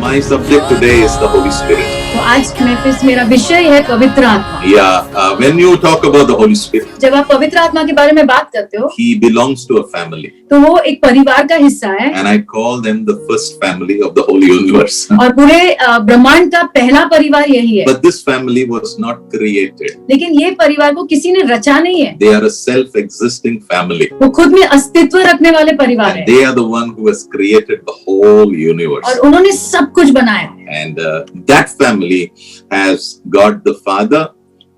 My subject today is the Holy Spirit. तो आज मेरा विषय है पवित्र आत्मा। Yeah, when you talk about the Holy Spirit, जब आप पवित्र आत्मा के बारे में बात करते हो, He belongs to a family. तो वो एक परिवार का हिस्सा है। And I call them the first family of the whole universe. और पूरे ब्रह्मांड का पहला परिवार यही है। But this family was not created. लेकिन ये परिवार को किसी ने रचा नहीं है। They are a self-existing family. वो खुद में अस्तित्व रखने वाले परिवार And है। they are the one who has created the whole universe. और उन्होंने सब कुछ बनाया। And that family has God the Father,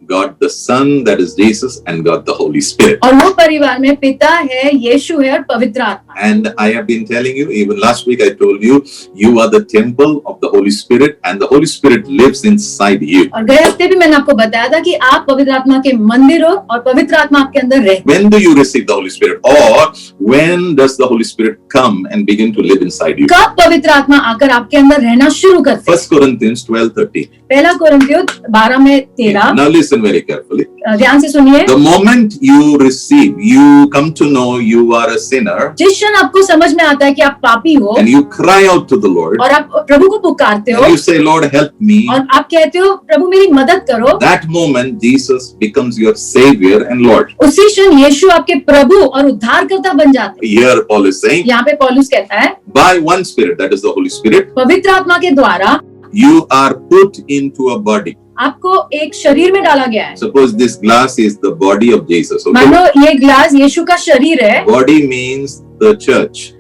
God the Son, that is Jesus, and God the Holy Spirit. और वो परिवार में पिता है, यीशु है और पवित्र आत्मा। And I have been telling you, even last week I told you, you are the temple of the Holy Spirit, and the Holy Spirit lives inside you. और गए हफ्ते भी मैंने आपको बताया था कि आप पवित्र आत्मा के मंदिर हो और पवित्र आत्मा आपके अंदर रहे। When do you receive the Holy Spirit, or when does the Holy Spirit come and begin to live inside you? कब पवित्र आत्मा आकर आपके अंदर रहना शुरू करते हैं? 1 Corinthians 12:13. पहला कोरिन्थियों 12:13। Now listen very carefully. ध्यान से सुनिए। The moment you receive, you come to know you are a sinner, जिस क्षण आपको समझ में आता है कि आप पापी हो and you cry out to the Lord, और आप प्रभु को पुकारते हो and you say, Lord, help me. और आप कहते हो प्रभु मेरी मदद करो, That moment Jesus becomes your Savior and Lord. उसी क्षण यीशु आपके प्रभु और उद्धारकर्ता बन जाते हैं। Here Paul is saying, यहाँ पे पौलुस कहता है by one Spirit, that is the Holy Spirit, पवित्र आत्मा के द्वारा you are put into a body. आपको एक शरीर में डाला गया है। Suppose this glass is the body of Jesus. मान Okay? लो ये ग्लास यीशु का शरीर है। Body means the church.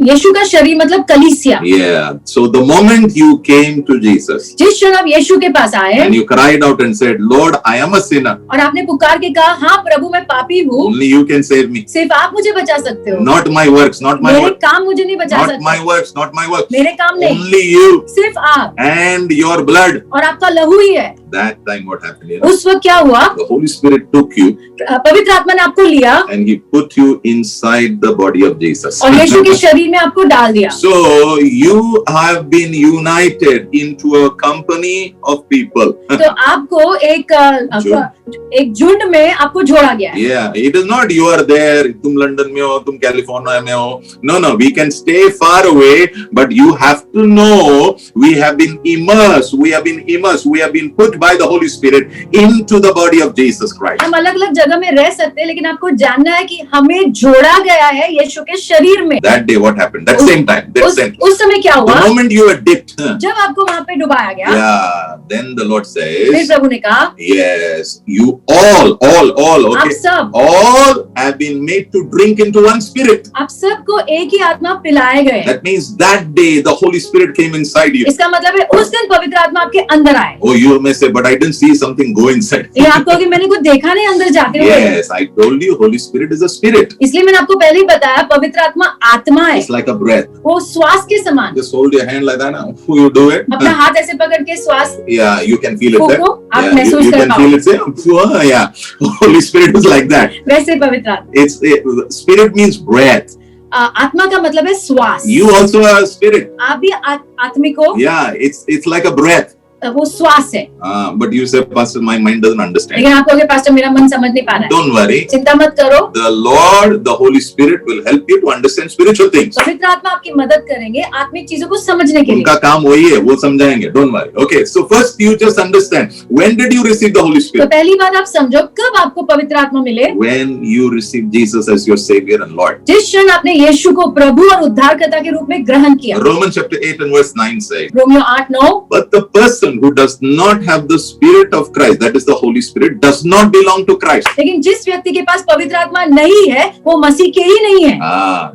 यीशु का शरीर मतलब कलीसिया। Yeah. So the moment you came to Jesus जिस क्षण आप यीशु के पास आए and you cried out and said, Lord, I am a sinner. और आपने पुकार के कहा हाँ प्रभु मैं पापी हूँ, Only you can save me. सिर्फ आप मुझे बचा सकते हो। Not my works, not my मेरे works, काम मुझे नहीं बचा not my सकते, works, not my works. मेरे काम नहीं, Only you सिर्फ आप and your blood. और आपका लहू ही है। That time what happened? You know? उस वक्त क्या हुआ? The Holy Spirit took you पवित्र आत्मा ने आपको लिया and He put you inside the body of Jesus. और यीशु के शरीर में आपको डाल दिया। So you have been united into a company of people. तो आपको एक झुंड में आपको जोड़ा गया है। Yeah, it is not you are there, तुम लंदन में हो, तुम कैलिफोर्निया में हो. No, we can stay far away, but you have to know we have been immersed, we have been put by the Holy Spirit into the body of Jesus Christ. हम अलग अलग जगह में रह सकते हैं, लेकिन आपको जानना है कि हमें जोड़ा गया है यीशु के शरीर में। That day what happened? That same time. उस समय क्या The हुआ? moment you were dipped, जब आपको वहाँ पे डुबाया गया, yeah, then the Lord फिर says, प्रभु ने कहा yes, you all, आप okay, सब all have been made to drink into one spirit. आप सबको एक ही आत्मा पिलाए गए। That means that day the Holy Spirit came inside you. इसका मतलब है उस दिन पवित्र आत्मा आपके अंदर आए। Oh, you may say, but I didn't see something go inside. ये आपको कि मैंने कुछ देखा नहीं अंदर जाते हुए। Yes, I told you, Holy Spirit is a spirit. इसलिए मैंने आपको पहले ही बताया पवित्र आत्मा आत्मा है। It's like a breath. वो श्वास के समान। Just hold your hand like that now. You do it. अपना हाथ ऐसे पकड़ के श्वास Yeah, you can feel it there. फूको, आप Yeah, महसूस you कर can feel it. Say, yeah, Holy Spirit is like that. वैसे पवित्र आत्मा। Spirit means breath. आत्मा का मतलब है श्वास। You also are a spirit. आप भी आत्मिक हो। Yeah, it's like a breath. वो श्वास है। But you say, Pastor, my mind doesn't understand. लेकिन आप कहोगे पास्टर मेरा मन समझ नहीं पा रहा है। Don't worry. चिंता मत करो, The Lord, the Holy Spirit will help you to understand spiritual things. पवित्र आत्मा आपकी मदद करेंगे आत्मिक चीजों को समझने के लिए। उनका काम वही है, वो समझाएंगे. Don't worry. Okay, so first you just understand. When did you receive the Holy तो Spirit? पहली बात आप समझो कब आपको पवित्र आत्मा मिले? When you receive Jesus as your Savior and Lord. जिस क्षण आपने यीशु को प्रभु और उद्धारकर्ता के रूप में ग्रहण किया। Romans chapter 8 and verse 9 says, Romeo 8:9 but the person who does not have the Spirit of Christ, that is the Holy Spirit, does not belong to Christ. लेकिन जिस व्यक्ति के पास पवित्र आत्मा नहीं है वो मसीह के ही नहीं है।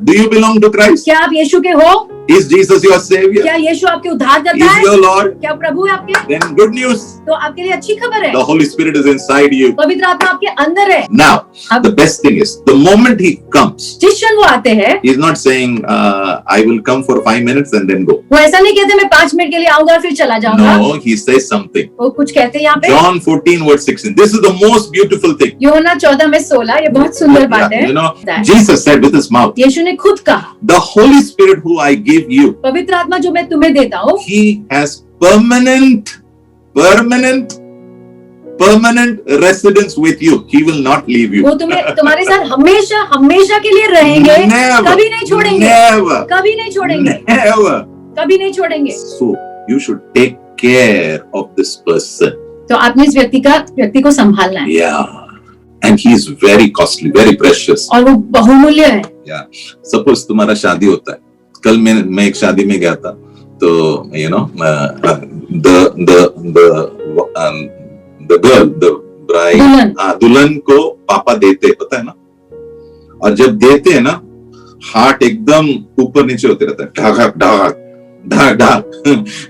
Do you belong to Christ? क्या आप यीशु के हो? Is Jesus your Savior? क्या यीशु आपके उद्धारकर्ता Is है? your Lord? क्या प्रभु है आपके? Then good news. तो आपके लिए अच्छी खबर है, The Holy Spirit is inside you. पवित्र आत्मा आपके अंदर है। Now, the best thing is, the moment He comes, जिस क्षण वो आते हैं, He's not saying, I will come for 5 minutes and then go. वो ऐसा नहीं कहते मैं 5 मिनट के लिए आऊंगा फिर चला जाऊंगा। No, He says something. वो कुछ कहते हैं यहाँ पे। John 14 verse 16. This is the most beautiful thing. यूहन्ना 14:16 ये बहुत सुंदर बात है। You know, Jesus said with His mouth, यीशु ने खुद कहा the Holy Spirit who I give you, पवित्र आत्मा जो मैं तुम्हें देता हूँ He has permanent residence with you. He will not leave you. वो तुम्हारे साथ हमेशा के लिए रहेंगे, Never. कभी नहीं छोड़ेंगे, Never. कभी नहीं छोड़ेंगे। Never. कभी नहीं छोड़ेंगे। So you should take care of this person. तो आपने इस व्यक्ति को संभालना है। Yeah. And he is very costly, very precious. और वो बहुमूल्य है। Yeah. Suppose तुम्हारा शादी होता है। कल मैं एक शादी में गया था, तो you know the girl, the bride, दुल्हन को पापा देते, पता है ना? और जब देते हैं ना, हार्ट एकदम ऊपर नीचे होते रहता है, ढाक ढाक ढाक ढाक,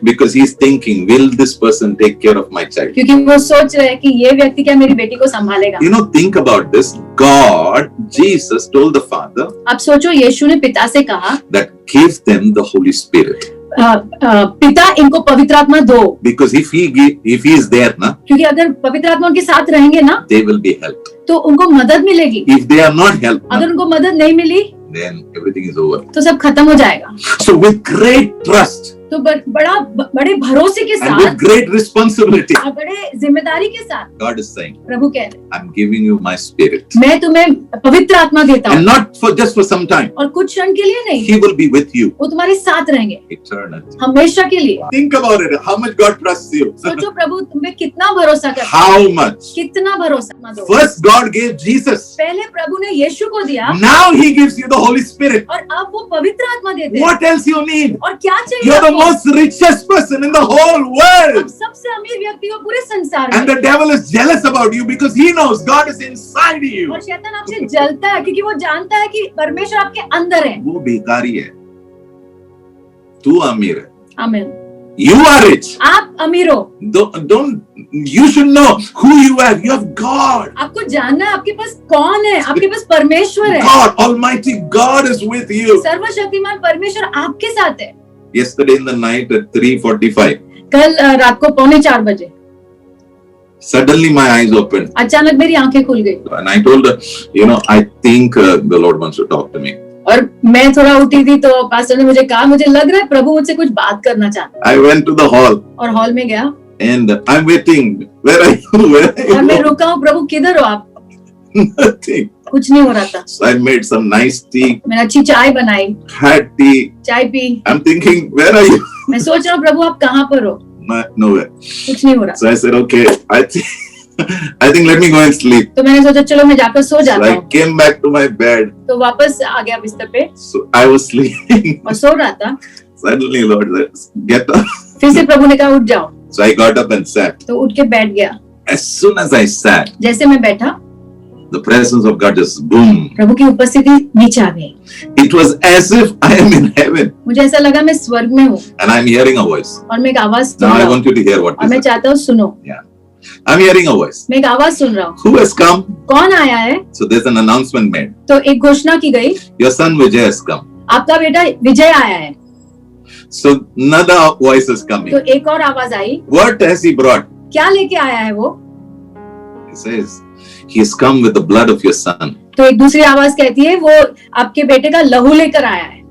because he is thinking, will this person take care of my child? क्योंकि वो सोच रहे हैं कि ये व्यक्ति क्या मेरी बेटी को संभालेगा। You know, think about this. God, Jesus told the Father, आप सोचो, यीशु ने पिता से कहा that give them the Holy Spirit. पिता इनको पवित्र आत्मा दो, Because if he is there ना, क्योंकि अगर पवित्र आत्मा उनके साथ रहेंगे ना, they will be helped. तो उनको मदद मिलेगी। If they are not helped, अगर उनको मदद नहीं मिली, then everything is over. तो सब खत्म हो जाएगा। So with great trust तो बड़े भरोसे के and साथ with great responsibility, और बड़े जिम्मेदारी के साथ God is saying, प्रभु कह रहे, I'm giving you my spirit. मैं तुम्हें पवित्र आत्मा देता हूँ, And not for just for some time. और कुछ क्षण के लिए नहीं, He will be with you वो तुम्हारे साथ रहेंगे eternally. हमेशा के लिए। Think about it. How much God trusts you? सोचो प्रभु तुम्हें कितना भरोसा करता है, How much? कितना भरोसा दो। First God gave Jesus. पहले प्रभु ने यीशु को दिया, Now He gives you the Holy Spirit. और अब वो पवित्र आत्मा देते हैं। What else you need? और क्या चाहिए You're the आपको? most richest person in the whole आप world. सबसे अमीर व्यक्ति हो पूरे संसार And में, the devil is jealous about you because he knows God is inside you. और शैतान आपसे जलता है क्योंकि वो जानता है कि परमेश्वर आपके अंदर है। वो बेकारी है, तू अमीर है। आमीन। You are rich. आप अमीर हो। Don't. You should know who you have. You have God. आपको जानना है आपके पास कौन है, आपके पास परमेश्वर है। God, Almighty God is with you. सर्वशक्तिमान परमेश्वर आपके साथ है। Yesterday in the night at 3:45, कल रात को 3:45 बजे suddenly my eyes opened अचानक मेरी आंखें खुल गई, and I told her, I think the Lord wants to talk to me. और मैं थोड़ा उठी थी तो पास्टर ने मुझे कहा, मुझे लग रहा है प्रभु मुझसे कुछ बात करना चाहता है। I went to the hall और हॉल में गया and I'm waiting. Where are you? Where are और मैं you? रुका हूँ, प्रभु किधर हो आप? Nothing. कुछ नहीं हो रहा था। So I made some nice tea, मैंने अच्छी चाय बनाई, had tea. चाय P. I'm thinking, where are you? मैं सोच रहा हूँ प्रभु आप कहाँ पर हो? Nowhere. कुछ नहीं हो रहा। So I said, okay, I think let me go and sleep. तो मैंने सोचा चलो मैं जाकर सो So जाता I हूँ। came back to my bed. तो वापस आ गया बिस्तर पे So I was sleeping. और सो रहा था। Suddenly Lord said, get up. फिर से प्रभु ने कहा उठ जाओ, So I got up and sat. तो उठ के बैठ गया। As soon as I sat, जैसे मैं बैठा, the presence of God just boom. प्रभु की उपस्थिति नीचे आ गई। It was as if I am in heaven मुझे ऐसा लगा मैं स्वर्ग में हूँ and I'm hearing a voice. और मैं एक आवाज सुन Now रहा I हूँ, want you to hear what और मैं is it. चाहता हूँ सुनो। I'm hearing a voice. मैं एक आवाज सुन रहा हूँ। Who has come? कौन आया है? So there's an announcement made. तो एक घोषणा की गई, Your son Vijay has come. आपका बेटा विजय आया है। So another voice is तो coming. एक और आवाज आई, What has he brought? क्या लेके आया है वो? He says, he has come with the blood of your son. तो एक दूसरी आवाज कहती है वो आपके बेटे का लहू लेकर आया है।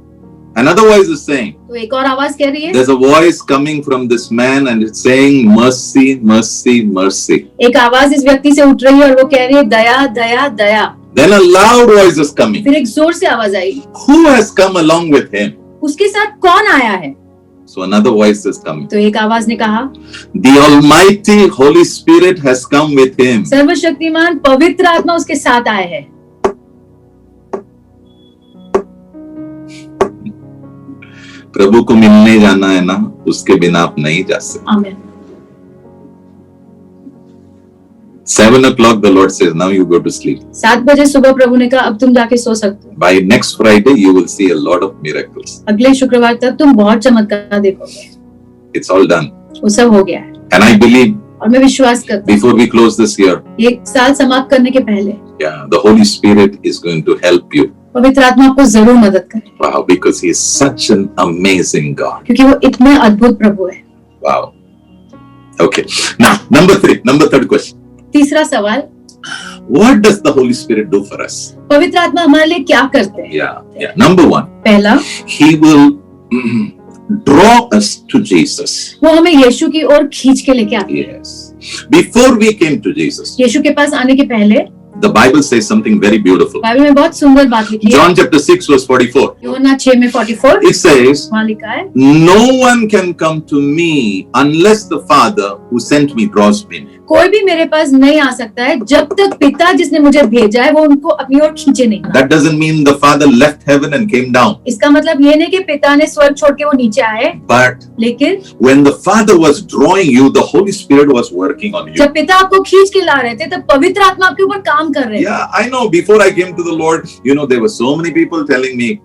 Another voice is saying, तो एक और आवाज कह रही है, there's a voice coming from this man and it's saying, mercy, mercy, mercy. एक आवाज इस व्यक्ति से उठ रही है और वो कह रही है दया दया दया। Then a loud voice is coming. फिर एक जोर से आवाज आई, Who has come along with him? उसके साथ कौन आया है? So another voice is coming. तो एक आवाज ने कहा, The Almighty Holy Spirit has come with him. सर्वशक्तिमान पवित्र आत्मा उसके साथ आए हैं। प्रभु को मिलने जाना है ना, उसके बिना आप नहीं जा सकते। आमीन। 7 o'clock the Lord says, now you go to sleep. 7 बजे सुबह प्रभु ने कहा अब तुम जाके सो सकते हो। By next Friday you will see a lot of miracles. अगले शुक्रवार तक तुम बहुत चमत्कार देखोगे। It's all done. वो सब हो गया है And I believe और मैं विश्वास करता हूँ before we close this year, ये साल समाप्त करने के पहले the Holy Spirit is going to help you. पवित्र आत्मा आपको जरूर मदद करे। Wow, because he is such an amazing God. क्योंकि वो इतने अद्भुत प्रभु है। Wow. Okay. Now, number third question. तीसरा सवाल, What does the Holy Spirit do for us? पवित्र आत्मा हमारे लिए क्या करते हैं? Yeah. Number 1, पहला, he will draw us to Jesus. वो हमें यीशु की ओर खींच के लेके आते हैं। Yes. Before we came to Jesus, यीशु के पास आने के पहले the Bible says something very beautiful. Bible में बहुत सुंदर बात लिखी है। John chapter 6 verse 44. यूहन्ना 6 में 44 It says, वहाँ लिखा है, no one can come to me unless the Father who sent me draws me. कोई भी मेरे पास नहीं आ सकता है जब तक पिता जिसने मुझे भेजा है वो उनको अपनी ओर खींचे नहीं। That doesn't mean the Father left heaven and came down. इसका मतलब ये नहीं कि पिता ने स्वर्ग छोड़ के वो नीचे आए, But लेकिन when the Father was drawing you, the Holy Spirit was working on you. जब पिता आपको खींच के ला रहे थे तब पवित्र आत्मा आपके ऊपर काम कर रहे थे। Yeah, I know. Before I came to the Lord, there were so many people telling me,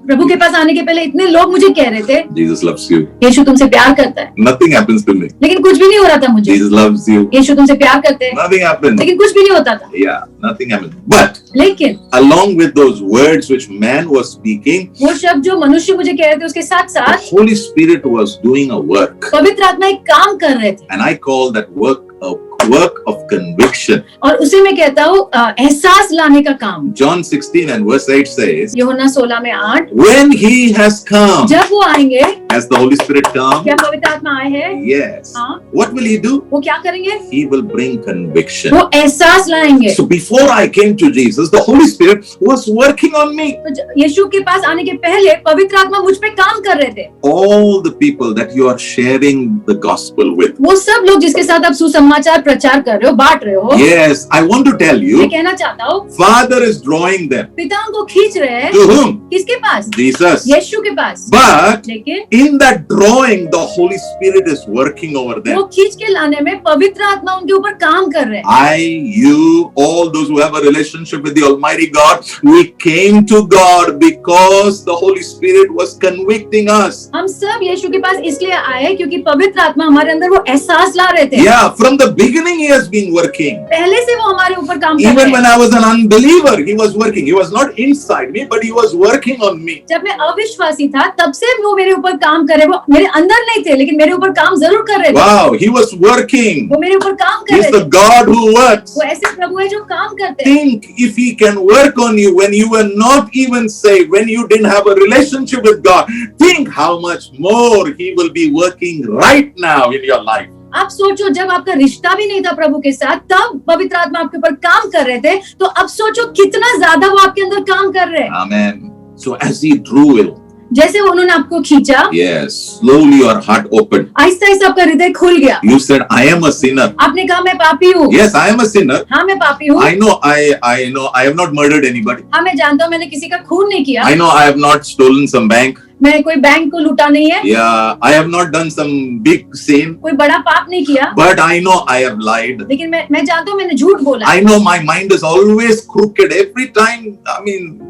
प्रभु के पास आने के पहले इतने लोग मुझे कह रहे थे, Jesus loves you. यीशु तुमसे प्यार करता है, Nothing happens to me. लेकिन कुछ भी नहीं हो रहा था मुझे। Jesus loves you. यीशु तुमसे प्यार करते हैं, Nothing happens. लेकिन कुछ भी नहीं होता था। Yeah, nothing happens. But लेकिन along with those words which man was speaking, वो शब्द जो मनुष्य मुझे कह रहे थे उसके साथ the साथ Holy Spirit was doing a work. पवित्र आत्मा एक काम कर रहे थे, And I call that work a work of conviction. और उसे मैं कहता हूँ एहसास लाने का काम। John 16 and verse 8 says, यूहन्ना 16 में 8, when he has come, जब वो आएंगे, has the Holy Spirit come? क्या पवित्र आत्मा आए हैं? Yes. हाँ। What will he do? वो क्या करेंगे? He will bring conviction. वो एहसास लाएंगे। So before I came to Jesus, the Holy Spirit was working on me. तो यीशु के पास आने के पहले पवित्र आत्मा मुझ पे काम कर रहे थे। All the people that you are sharing the gospel with. वो सब लोग जिसके साथ आप सुसमाचार प्रचार कर रहे हो, बांट रहे हो, Yes, I want to tell मैं you, कहना चाहता हूँ, Father is drawing them. पिता उनको खींच रहे हैं। To whom? किसके पास? Jesus. यीशु के पास। But लेकिन in that drawing, the Holy Spirit is working over वो them. खींच के लाने में पवित्र आत्मा उनके ऊपर काम कर रहे हैं। I, you, all those who have a relationship with the Almighty God, we came to God because the Holy Spirit was convicting us. हम सब यीशु के पास इसलिए आए क्योंकि पवित्र आत्मा हमारे अंदर वो एहसास ला रहे थे। Yeah, from the beginning He has been working. पहले से वो हमारे ऊपर काम कर Even रहे when हैं। I was an unbeliever, He was working. He was not inside me, but He was working on me. जब मैं अविश्वासी था तब से वो मेरे ऊपर काम करे, वो मेरे अंदर नहीं थे लेकिन मेरे ऊपर काम जरूर कर रहे थे। Wow, He was working. वो मेरे ऊपर काम कर He's रहे the थे। God who works. वो ऐसे प्रभु है जो काम करते हैं। Think if He can work on you when you were not even saved, when you didn't have a relationship with God, think how much more He will be working right now in your life. आप सोचो, जब आपका रिश्ता भी नहीं था प्रभु के साथ तब पवित्र आत्मा आपके ऊपर काम कर रहे थे, तो अब सोचो कितना ज्यादा वो आपके अंदर काम कर रहे हैं। Amen. So as He drew you, जैसे उन्होंने आपको खींचा, yes, slowly your heart opened. Aahista Aahista आपका हृदय खुल गया। You said, I am a sinner. आपने कहा मैं पापी हूँ। Yes, I am a sinner. हाँ मैं पापी हूँ। I know, I have not murdered anybody. हाँ मैं जानता हूँ मैंने किसी का खून नहीं किया। I know I have not stolen some bank. मैंने कोई बैंक को लूटा नहीं है। Yeah, I have not done some big sin. कोई बड़ा पाप नहीं किया। But I know I have lied. लेकिन मैं जानता हूँ मैंने झूठ बोला। I know my mind is always crooked. Every time,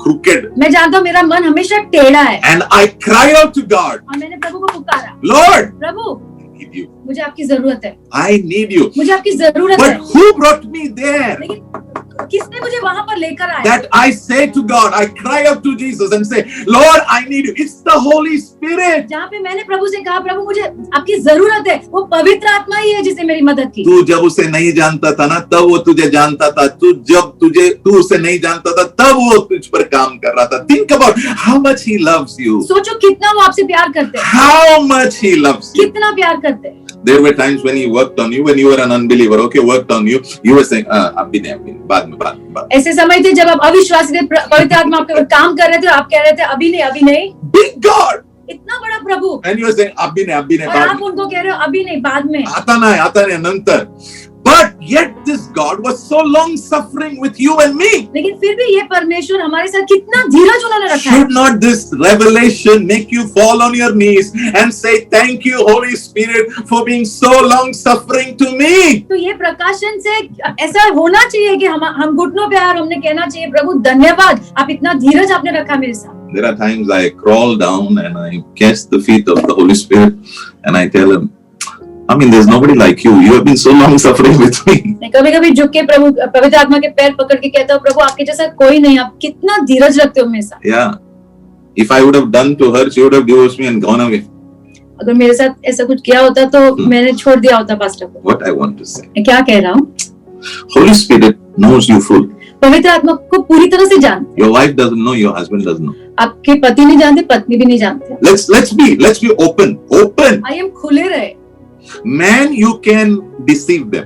crooked. मैं जानता हूँ मेरा मन हमेशा टेढ़ा है। And I cry out to God, और मैंने प्रभु को पुकारा, Lord, Prabhu I need you. मुझे आपकी जरूरत है, I need you. मुझे आपकी जरूरत But है। who brought me there? लेकिन किसने मुझे वहां पर लेकर आया? That I say to God, I cry out to Jesus and say, Lord, I need you. It's the Holy Spirit. जहाँ पे मैंने प्रभु से कहा, प्रभु मुझे आपकी जरूरत है, वो पवित्र आत्मा ही है जिसने मेरी मदद की। तू जब उसे नहीं जानता था ना, तब वो तुझे जानता था। तू उसे नहीं जानता था, तब वो तुझ पर काम कर रहा था। Think about how much He loves you. सोचो कितना वो आपसे प्यार करते हैं, How much He loves you. कितना प्यार करते हैं। There were times when He worked on you, when you were an unbeliever. Okay, worked on you. You were saying, अभी नहीं, बाद में। ऐसे समय थे जब आप अविश्वासी थे, पवित्र आत्मा आपके ऊपर काम कर रहे थे, आप कह रहे थे अभी नहीं। Big God. इतना बड़ा प्रभु, And you were saying, अभी नहीं, और बाद आप में। उनको कह रहे हो अभी नहीं, बाद में। आता नहीं, नंतर. But yet this God was so long suffering with you and me. लेकिन फिर भी ये परमेश्वर हमारे साथ कितना धीरज उन्होंने रखा है। Should not this revelation make you fall on your knees and say, thank you, Holy Spirit, for being so long suffering to me? तो ये प्रकाशन से ऐसा होना चाहिए कि हम घुटनों पे और हमने कहना चाहिए, प्रभु धन्यवाद, आप इतना धीरज आपने रखा मेरे साथ। There are times I crawl down and I kiss the feet of the Holy Spirit and I tell Him, there's nobody like you. You have been so long suffering with me. मैं कभी-कभी झुक के प्रभु पवित्र आत्मा के पैर पकड़ के कहता हूँ, प्रभु आपके जैसा कोई नहीं, आप कितना धीरज रखते हो मेरे साथ। Yeah. If I would have done to her, she would have divorced me and gone away. अगर मेरे साथ ऐसा कुछ किया होता तो मैंने छोड़ दिया होता पास्टर को। What I want to say. मैं क्या कह रहा हूँ? Holy Spirit knows you full. पवित्र आत्मा को पूरी तरह से जानते। Your wife doesn't know, your husband doesn't know. आपके पति नहीं जानते, पत्नी भी नहीं जानते। Let's be open. I am खुले रहे। Man, you can deceive them.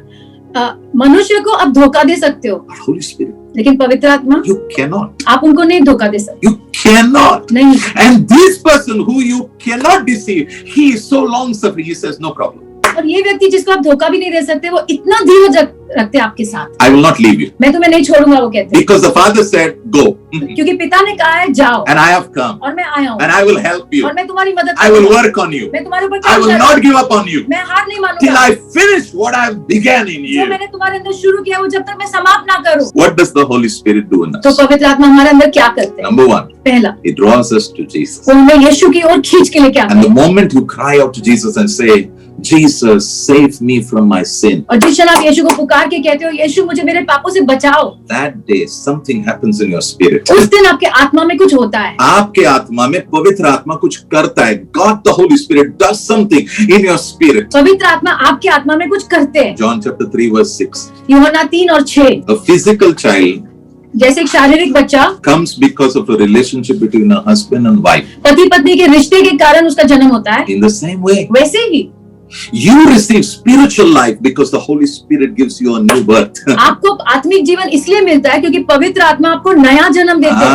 मनुष्य को आप धोखा दे सकते हो, But Holy Spirit, लेकिन पवित्र आत्मा You cannot. आप उनको नहीं धोखा दे सकते, You cannot. नहीं। And this person who you cannot deceive, he is so long suffering. He says, no problem. और ये व्यक्ति जिसको आप धोखा भी नहीं दे सकते, वो इतना धीरज रखते हैं आपके साथ। I will not leave you. मैं तुम्हें नहीं छोड़ूंगा, वो कहते हैं। Because the father said, go. क्योंकि पिता ने कहा है जाओ, And I have come. और मैं आया हूँ, And I will help you. और मैं तुम्हारी मदद I will करूंगा, work on you. मैं तुम्हारे ऊपर I काम will करूंगा, not give up on you. मैं हार नहीं Till मानूंगा। I finish what I have began in जो you. मैंने तुम्हारे अंदर शुरू किया वो जब तक मैं समाप्त ना करूं। What does the Holy Spirit do in तो us? पवित्र आत्मा हमारे अंदर क्या करते हैं? Number one, पहला, He draws us to Jesus. वो हमें यीशु की ओर खींच के लेके आते And the हैं। moment you cry out to Jesus and say, Jesus, save me from my sin, और जिस क्षण आप यीशु को पुकार के कहते हो, यीशु मुझे मेरे पापों से बचाओ, that day something happens in your spirit. उस दिन आपके आत्मा में कुछ होता है। आपके आत्मा में पवित्र आत्मा कुछ करता है. God the Holy Spirit does something in your spirit. पवित्र आत्मा आपके आत्मा में कुछ करते हैं। John chapter 3 verse 6. यूहन्ना 3 और 6, A physical child जैसे एक शारीरिक बच्चा comes because of a relationship between a husband and wife. पति पत्नी के रिश्ते के कारण उसका जन्म होता है, In the same way, वैसे ही you receive spiritual life because the Holy Spirit gives you a new birth. आपको आत्मिक जीवन इसलिए मिलता है क्योंकि पवित्र आत्मा आपको नया जन्म देते हैं।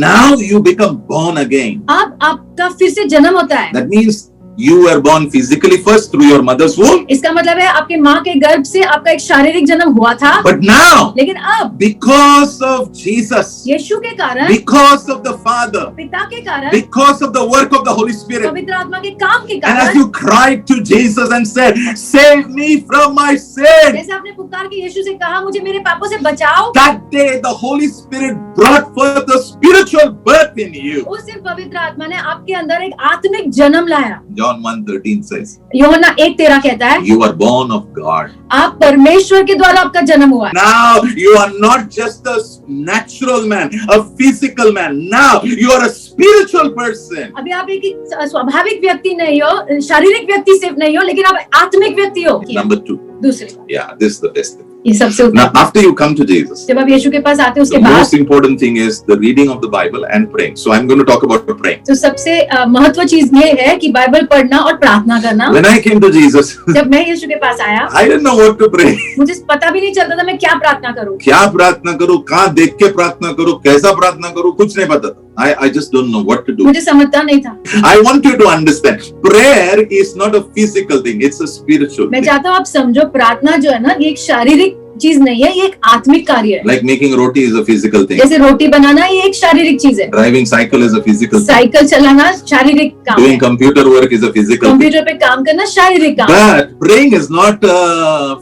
Now you become born again. अब आपका फिर से जन्म होता है। That means you were born physically first through your mother's womb. इसका मतलब है आपके माँ के गर्भ से आपका एक शारीरिक जन्म हुआ था, But now, लेकिन अब because of Jesus, यीशु के कारण, because of the Father, पिता के कारण, because of the work of the Holy Spirit, पवित्र आत्मा के काम के and as कारण, you cried to Jesus and said, save me from my sin, जैसे आपने पुकार के यीशु से कहा मुझे मेरे पापों से बचाओ, that day the Holy Spirit brought forth the spiritual birth in you. उस दिन पवित्र आत्मा ने आपके अंदर एक आत्मिक जन्म लाया। John 1:13 says, यूहन्ना 1:13 कहता है, you are born of God. आप परमेश्वर के द्वारा आपका जन्म हुआ है। Now you are not just a natural man, a physical man. Now you are a spiritual person. अभी आप एक स्वाभाविक व्यक्ति नहीं हो, शारीरिक व्यक्ति सिर्फ नहीं हो, लेकिन आप आत्मिक व्यक्ति हो। Number 2. दूसरी बात, Yeah, this is the best thing. ये सबसे Now, उत्तम। after you come to Jesus, जब आप यीशु के पास आते हो उसके the बाद, most important thing is the reading of the Bible and praying. So I'm going to talk about praying. तो सबसे महत्व चीज ये है कि बाइबल पढ़ना और प्रार्थना करना। When I came to Jesus, जब मैं यीशु के पास आया, I didn't know what to pray. मुझे पता भी नहीं चलता था मैं क्या प्रार्थना करूं। क्या प्रार्थना करूं, कहाँ देख के प्रार्थना करूं, कैसा प्रार्थना करूं, कुछ नहीं पता था. I just don't know what to do. मुझे समझता नहीं था। I want you to understand, prayer is not a physical thing, it's a spiritual मैं thing. चाहता हूँ आप समझो, प्रार्थना जो है ना, ये एक शारीरिक चीज नहीं है, ये एक आत्मिक कार्य है। Like making roti is a physical thing. जैसे रोटी बनाना ये एक शारीरिक चीज है, Driving cycle is a physical thing. Cycle चलाना शारीरिक काम है, Doing computer work is a physical thing. Computer पे काम करना शारीरिक काम है। But praying is not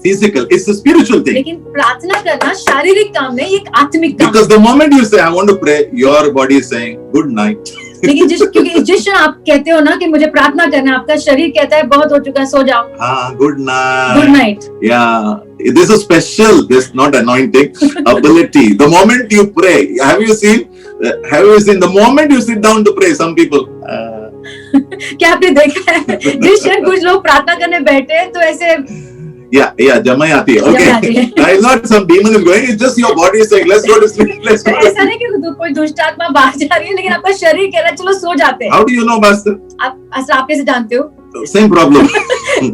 physical, it's a spiritual thing. लेकिन प्रार्थना करना शारीरिक काम नहीं, ये एक आत्मिक काम Because the moment you say, I want to pray, your body is saying, good night. है। लेकिन क्योंकि जिस क्षण आप कहते हो ना कि मुझे प्रार्थना करना, आपका शरीर कहता है बहुत हो चुका है, सो जाओ, Good night. Good night. Yeah, this is special, this not anointing, ability. The moment you pray, have you seen, the moment you sit down to pray, some people, क्या आपने देखा है जिस क्षण कुछ लोग प्रार्थना करने बैठे हैं तो ऐसे जमाई आती है. जमाई आती है। Okay. It's not some demon is going, it's just your body is saying, let's go to sleep, let's go to ऐसा sleep. नहीं कि कोई दुष्ट आत्मा बाहर जा रही है, लेकिन आपका शरीर कह रहा है चलो सो जाते हैं। How do you know, Pastor? आप कैसे जानते हो? Same problem.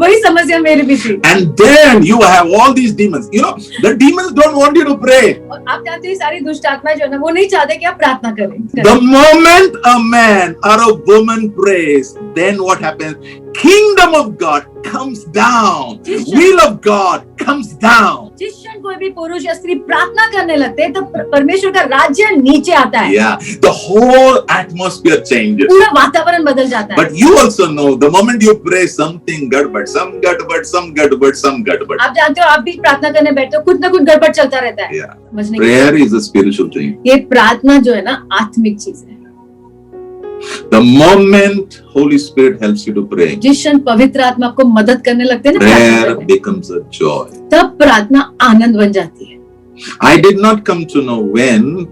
वही समस्या मेरी भी थी। And then you have all these demons. You know, the demons don't want you to pray. और आप जानते हो सारी दुष्ट आत्माएं जो है ना, वो नहीं चाहते कि आप प्रार्थना करें। The moment a man or a woman prays, then what happens? Kingdom of God comes down. Will of God comes down. जिस क्षण कोई भी पुरुष या स्त्री प्रार्थना करने लगते हैं, तो परमेश्वर का राज्य नीचे आता है। Yeah, the whole atmosphere changes. पूरा वातावरण बदल जाता है। But you also know, the moment you pray, something gadbad, some gadbad, some gadbad, some gadbad. आप जानते हो, आप भी प्रार्थना करने बैठते हो, कुछ ना कुछ गड़बड़ चलता रहता है। Yeah, समझने की prayer is a spiritual thing. ये प्रार्थना जो है ना, आत्मिक चीज है। The moment Holy Spirit helps you to pray, जिस क्षण पवित्र आत्मा आपको मदद करने लगते हैं ना प्रार्थना prayer करने में, becomes a joy. तब प्रार्थना आनंद बन जाती है। I did not come to know when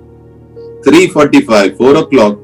3:45, 4 o'clock,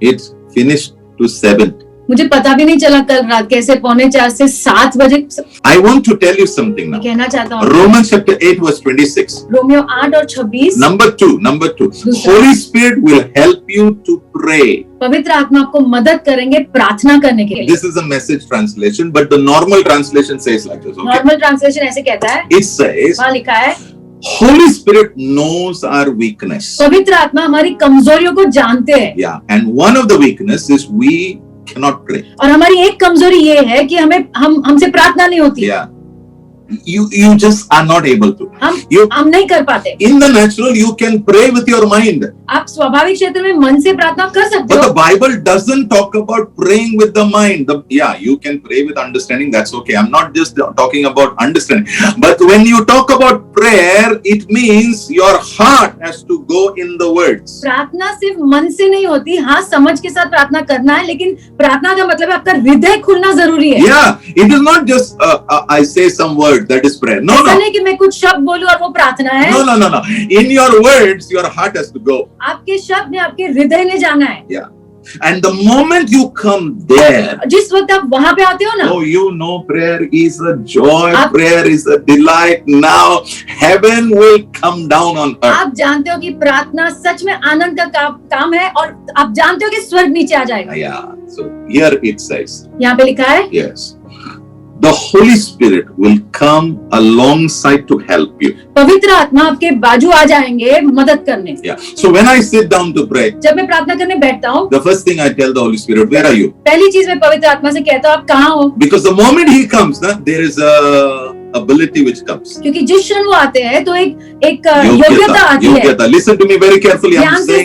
it's finished to 7. मुझे पता भी नहीं चला कल रात कैसे 4:45 से 7 बजे। I want to tell you something now. कहना चाहता हूँ, Romans chapter 8 verse 26. रोमियो 8 और 26, Number two. Holy Spirit will help you to pray. पवित्र आत्मा आपको मदद करेंगे प्रार्थना करने के लिए। This is a message translation, but the normal translation says like this. Okay? Normal translation ऐसे कहता है, It says, वहाँ लिखा है, Holy Spirit knows our weakness. पवित्र आत्मा हमारी कमजोरियों को जानते हैं। Yeah, and one of the weakness is we cannot pray. और हमारी एक कमजोरी ये है कि हमसे प्रार्थना नहीं होती। Yeah. You just are not able to. हम नहीं कर पाते। In the natural, you can pray with your mind. आप स्वाभाविक क्षेत्र में मन से प्रार्थना कर सकते But हो। the Bible doesn't talk about praying with the mind. Yeah, you can pray with understanding. That's okay. I'm not just talking about understanding. But when you talk about prayer, it means your heart has to go in the words. प्रार्थना सिर्फ मन से नहीं होती। हाँ, समझ के साथ प्रार्थना करना है, लेकिन प्रार्थना का मतलब है आपका हृदय खुलना जरूरी है। Yeah, it is not just I say some word. That is prayer. No, ऐसा no. नहीं कि मैं कुछ शब्द बोलूं और वो प्रार्थना है। No. In your words, your heart has to go. आपके शब्द ने आपके हृदय ने जाना है। Yeah. And the moment you come there, जिस वक्त आप वहां पे आते हो ना, oh, you know, prayer is a joy. Prayer is a delight. Now, heaven will come down on earth. आप जानते हो कि प्रार्थना सच में आनंद का काम है, और आप जानते हो कि स्वर्ग नीचे आ जाएगा। Yeah. So here it says. यहाँ पे लिखा है। Yes. The Holy Spirit will come alongside to help you. पवित्र आत्मा आपके बाजू आ जाएंगे मदद करने। Yeah. So when I sit down to pray, जब मैं प्रार्थना करने बैठता हूँ, the first thing I tell the Holy Spirit, where are you? पहली चीज मैं पवित्र आत्मा से कहता हूँ, आप कहाँ हो? Because the moment he comes, there is a ability which comes. क्योंकि जिस क्षण वो आते हैं तो एक योग्यता आती है। Yogyata. Listen to me very carefully. I'm ध्यान से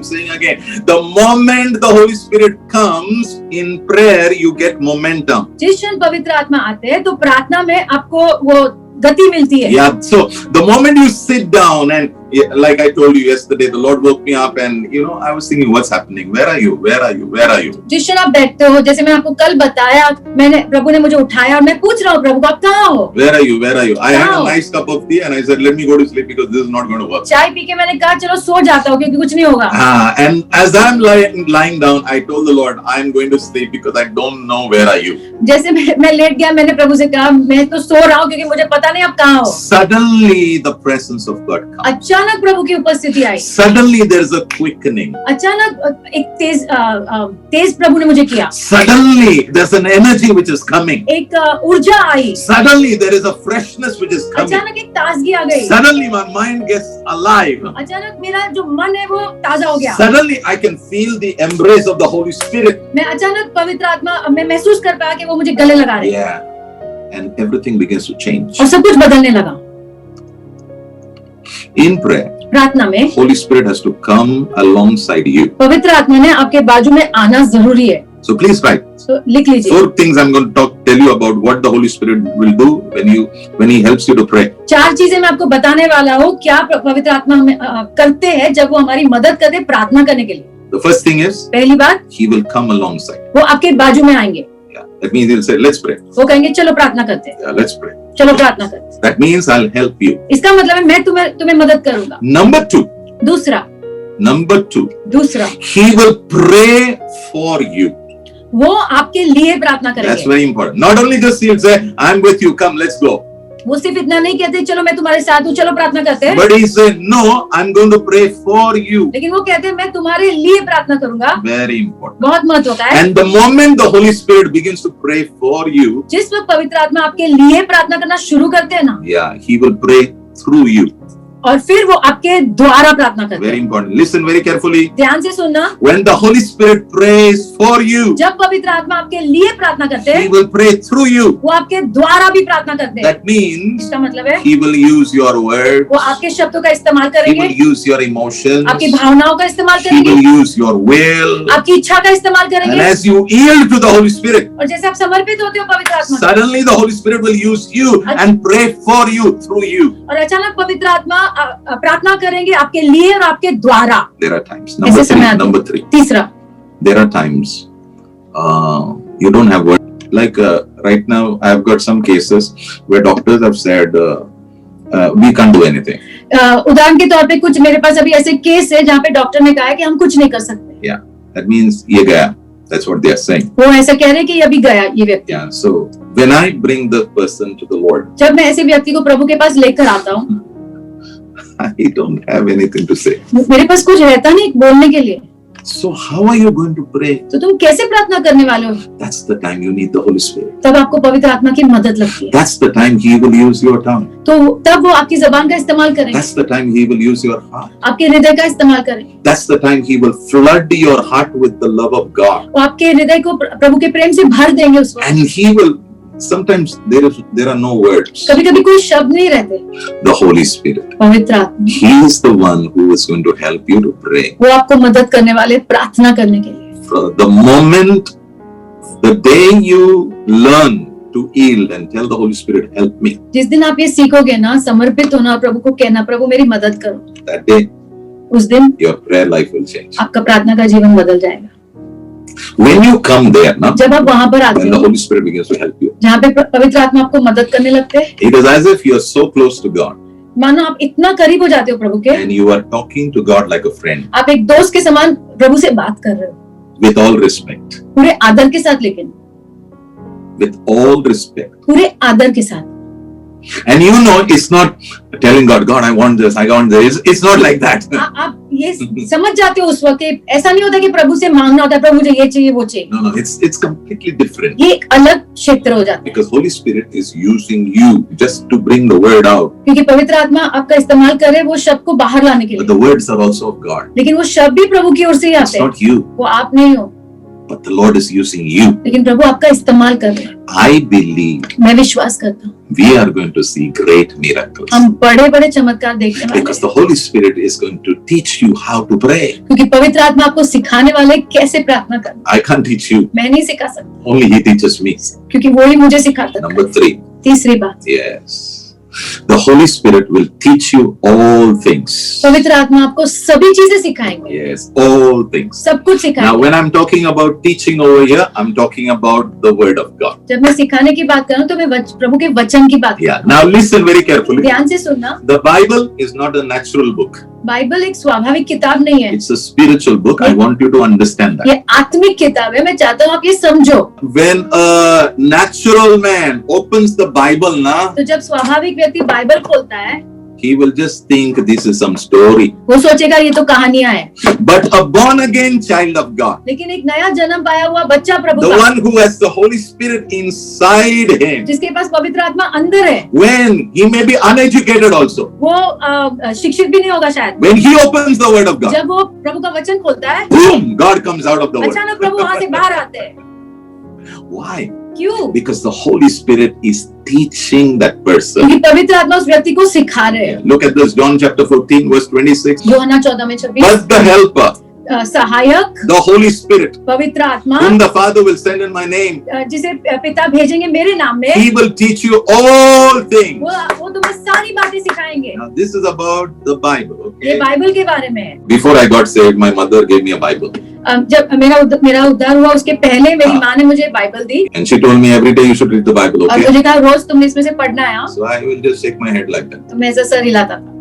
saying again. The moment the Holy Spirit comes in prayer, you get momentum. जिस क्षण पवित्र आत्मा आते हैं तो प्रार्थना में आपको वो गति मिलती है। Yeah. So the moment you sit down and like I told you yesterday, the Lord woke me up and I was thinking, what's happening? Where are you? Where are you? Where are you? जिस क्षण आप बैठते हो, जैसे मैं आपको कल बताया, प्रभु ने मुझे उठाया और मैं पूछ रहा हूँ प्रभु, आप कहाँ हो? Where are you? Where are you? I had a nice cup of tea and I said, let me go to sleep because this is not going to work. चाय पी के मैंने कहा चलो सो जाता हूँ क्योंकि कुछ नहीं होगा। And as I'm lying down, I told the Lord, I am going to sleep because I don't know where are you. जैसे मैं लेट गया, मैंने प्रभु से कहा मैं तो सो रहा हूँ क्योंकि मुझे पता नहीं आप कहाँ हो। Suddenly the presence of God comes. अचानक प्रभु की उपस्थिति आई। Suddenly there is a quickening. अचानक एक तेज प्रभु ने मुझे किया। Suddenly there's an energy which is coming. एक ऊर्जा आई। Suddenly there is a freshness which is coming. अचानक एक ताजगी आ गई। Suddenly my mind gets alive. अचानक मेरा जो मन है वो ताजा हो गया। Suddenly I can feel the embrace of the Holy Spirit. मैं अचानक पवित्र आत्मा मैं महसूस कर पाया कि वो मुझे गले लगा रहे हैं। Yeah. And everything begins to change. और सब कुछ बदलने लगा। In prayer, प्रार्थना में Holy Spirit has to come alongside you. पवित्र आत्मा ने आपके बाजू में आना जरूरी है। So please write. तो लिख लीजिए। 4 things I'm going to tell you about what the Holy Spirit will do when He helps you to pray. 4 चीजें मैं आपको बताने वाला हूँ क्या पवित्र आत्मा हमें करते हैं जब वो हमारी मदद करते प्रार्थना करने के लिए। The first thing is, पहली बात, He will come alongside. वो आपके बाजू में आएंगे। Yeah, that means He'll say, let's pray. वो कहेंगे चलो प्रार्थना करते हैं। Yeah, let's pray. चलो प्रार्थना करते हैं। That means I'll help you. इसका मतलब है मैं तुम्हें मदद करूंगा। Number 2. दूसरा, He will pray for you. वो आपके लिए प्रार्थना That's करेंगे। very important. Not only just He'll say, I'm with you, come, let's go. वो सिर्फ इतना नहीं कहते चलो मैं तुम्हारे साथ हूँ, चलो प्रार्थना करते हैं। But He said, no, I'm going to pray for you. लेकिन वो कहते हैं मैं तुम्हारे लिए प्रार्थना करूंगा। Very important. बहुत महत्व होता है। And the moment the Holy Spirit begins to pray for you, जिस वक्त पवित्र आत्मा आपके लिए प्रार्थना करना शुरू करते हैं ना, yeah, He will pray through you. और फिर वो आपके द्वारा प्रार्थना करते Very हैं। important. Listen very carefully. ध्यान से सुनना। When the Holy Spirit prays for you, जब पवित्र आत्मा आपके लिए प्रार्थना करते He हैं, will pray through you. वो आपके द्वारा भी प्रार्थना करते हैं। That means इसका मतलब है He will use your words. वो आपके शब्दों का इस्तेमाल He करेंगे, will use your emotions. आपकी भावनाओं का इस्तेमाल He करेंगे, will use your will. आपकी इच्छा का इस्तेमाल And करेंगे। as you yield to the Holy Spirit, और जैसे आप समर्पित होते हो पवित्र आत्मा, suddenly the Holy Spirit will use you and pray for you through you. और अचानक पवित्र आत्मा प्रार्थना करेंगे आपके लिए और आपके द्वारा। There are times. ऐसे समय आते हैं। Number 3. तीसरा, There are times you don't have words. Like right now, I have got some cases where doctors have said we can't do anything. उदाहरण के तौर पे कुछ मेरे पास अभी ऐसे केस है जहाँ पे डॉक्टर ने कहा है कि हम कुछ नहीं कर सकते। Yeah, that means ये गया. That's what they are saying. वो ऐसा कह रहे हैं कि अभी गया ये व्यक्ति। Yeah. So when I bring the person to the Lord, जब मैं ऐसे व्यक्ति को प्रभु के पास लेकर आता हूँ, I don't have anything to say. मेरे पास कुछ रहता नहीं बोलने के लिए। So how are you going to pray? तो तुम कैसे प्रार्थना करने वाले हो? That's the time you need the Holy Spirit. तब आपको पवित्र आत्मा की मदद लगती है। That's the time He will use your tongue. तो तब वो आपकी जबान का इस्तेमाल करेंगे। That's the time He will use your heart. आपके हृदय का इस्तेमाल करेंगे। That's the time He will flood your heart with the love of God. वो आपके हृदय को प्रभु के प्रेम से भर देंगे उस वक्त। And He will, sometimes there are no words. कभी-कभी कोई शब्द नहीं रहते। The Holy Spirit. पवित्र आत्मा। He is the one who is going to help you to pray. वो आपको मदद करने वाले, प्रार्थना करने के लिए। The moment, the day you learn to yield and tell the Holy Spirit, help me. जिस दिन आप ये सीखोगे ना, समर्पित होना और प्रभु को कहना, प्रभु मेरी मदद करो, That day, उस दिन your prayer life will change. आपका प्रार्थना का जीवन बदल जाएगा। When you come there, now, जब आप वहां पर आते when the हो, Holy Spirit begins to help you, जहाँ पे पवित्र आत्मा आपको मदद करने लगते हैं, it is as if you are so close to God मानो आप इतना करीब हो जाते हो प्रभु के, and you are talking to God like a friend आप एक दोस्त के समान प्रभु से बात कर रहे हो, with all respect. पूरे आदर के साथ, लेकिन With all respect. पूरे आदर के साथ। And you know, it's not telling God, God, I want this, I want this. It's not like that. आप ये समझ जाते हो उस वक्त, ऐसा नहीं होता कि प्रभु से मांगना होता है, प्रभु मुझे ये चाहिए वो चाहिए। No, it's completely different. ये एक अलग क्षेत्र हो जाता है, Because Holy Spirit is using you just to bring the word out. क्योंकि पवित्र आत्मा आपका इस्तेमाल करे वो शब्द को बाहर लाने के But लिए, the words are also of God. लेकिन वो शब्द भी प्रभु की ओर से ही It's आते हैं, not you, वो आप नहीं हो, but the Lord is using you. लेकिन प्रभु आपका इस्तेमाल कर रहे हैं। I believe मैं विश्वास करता हूँ we are going to see great miracles. हम बड़े बड़े चमत्कार देखने वाले Because हैं, the Holy Spirit is going to teach you how to pray. क्योंकि पवित्र आत्मा आपको सिखाने वाले हैं कैसे प्रार्थना करना। I can't teach you. मैं नहीं सिखा सकता, Only He teaches me. क्योंकि वो ही मुझे सिखाता है। Number 3. तीसरी बात, Yes. The Holy Spirit will teach you all things. पवित्र आत्मा आपको सभी चीजें सिखाएंगे, Yes, all things. सब कुछ Now, सिखाएंगे। when I'm talking about teaching over here, I'm talking about the Word of God. जब मैं सिखाने की बात करूं तो मैं प्रभु के वचन की बात Yeah. Now, listen very carefully. ध्यान से सुनना। The Bible is not a natural book. Bible एक स्वाभाविक किताब नहीं है, It's a spiritual book. I want you to understand that. ये आत्मिक किताब है। मैं चाहता हूँ आप ये समझो। When a natural man opens the Bible now, तो जब स्वाभाविक व्यक्ति बाइबल खोलता है, he will just think this is some story. वो सोचेगा ये तो कहानियां हैं। But a born again child of God, लेकिन एक नया जन्म पाया हुआ बच्चा प्रभु the का, one who has the Holy Spirit inside him, जिसके पास पवित्र आत्मा अंदर है, when he may be uneducated also, वो शिक्षित भी नहीं होगा शायद, when he opens the Word of God, जब वो प्रभु का वचन खोलता है, boom, God comes out of the Word. अचानक प्रभु वहां से बाहर आते हैं। Why? क्यों? Because the Holy Spirit is teaching that person. क्योंकि पवित्र आत्मा उस व्यक्ति को सिखा रहे हैं। Look at this, John chapter 14, verse 26. यूहन्ना 14:26, But the helper, सहायक, the Holy Spirit, पवित्र आत्मा, whom the Father will send in my name, जिसे पिता भेजेंगे मेरे नाम में, he will teach you all things. वो तुम्हें सारी बातें सिखाएंगे। Now, this is about the Bible. ये Okay? बाइबल के बारे में है। Before I got saved, my mother gave me a Bible. जब मेरा उद्धार हुआ उसके पहले मेरी माँ ने मुझे Bible the And she told me every day you should read the Bible, और okay? मुझे कहा रोज तुमने इसमें से पढ़ना है। हाँ? So I will just shake my head like that. तो मैं ऐसा सर हिलाता था।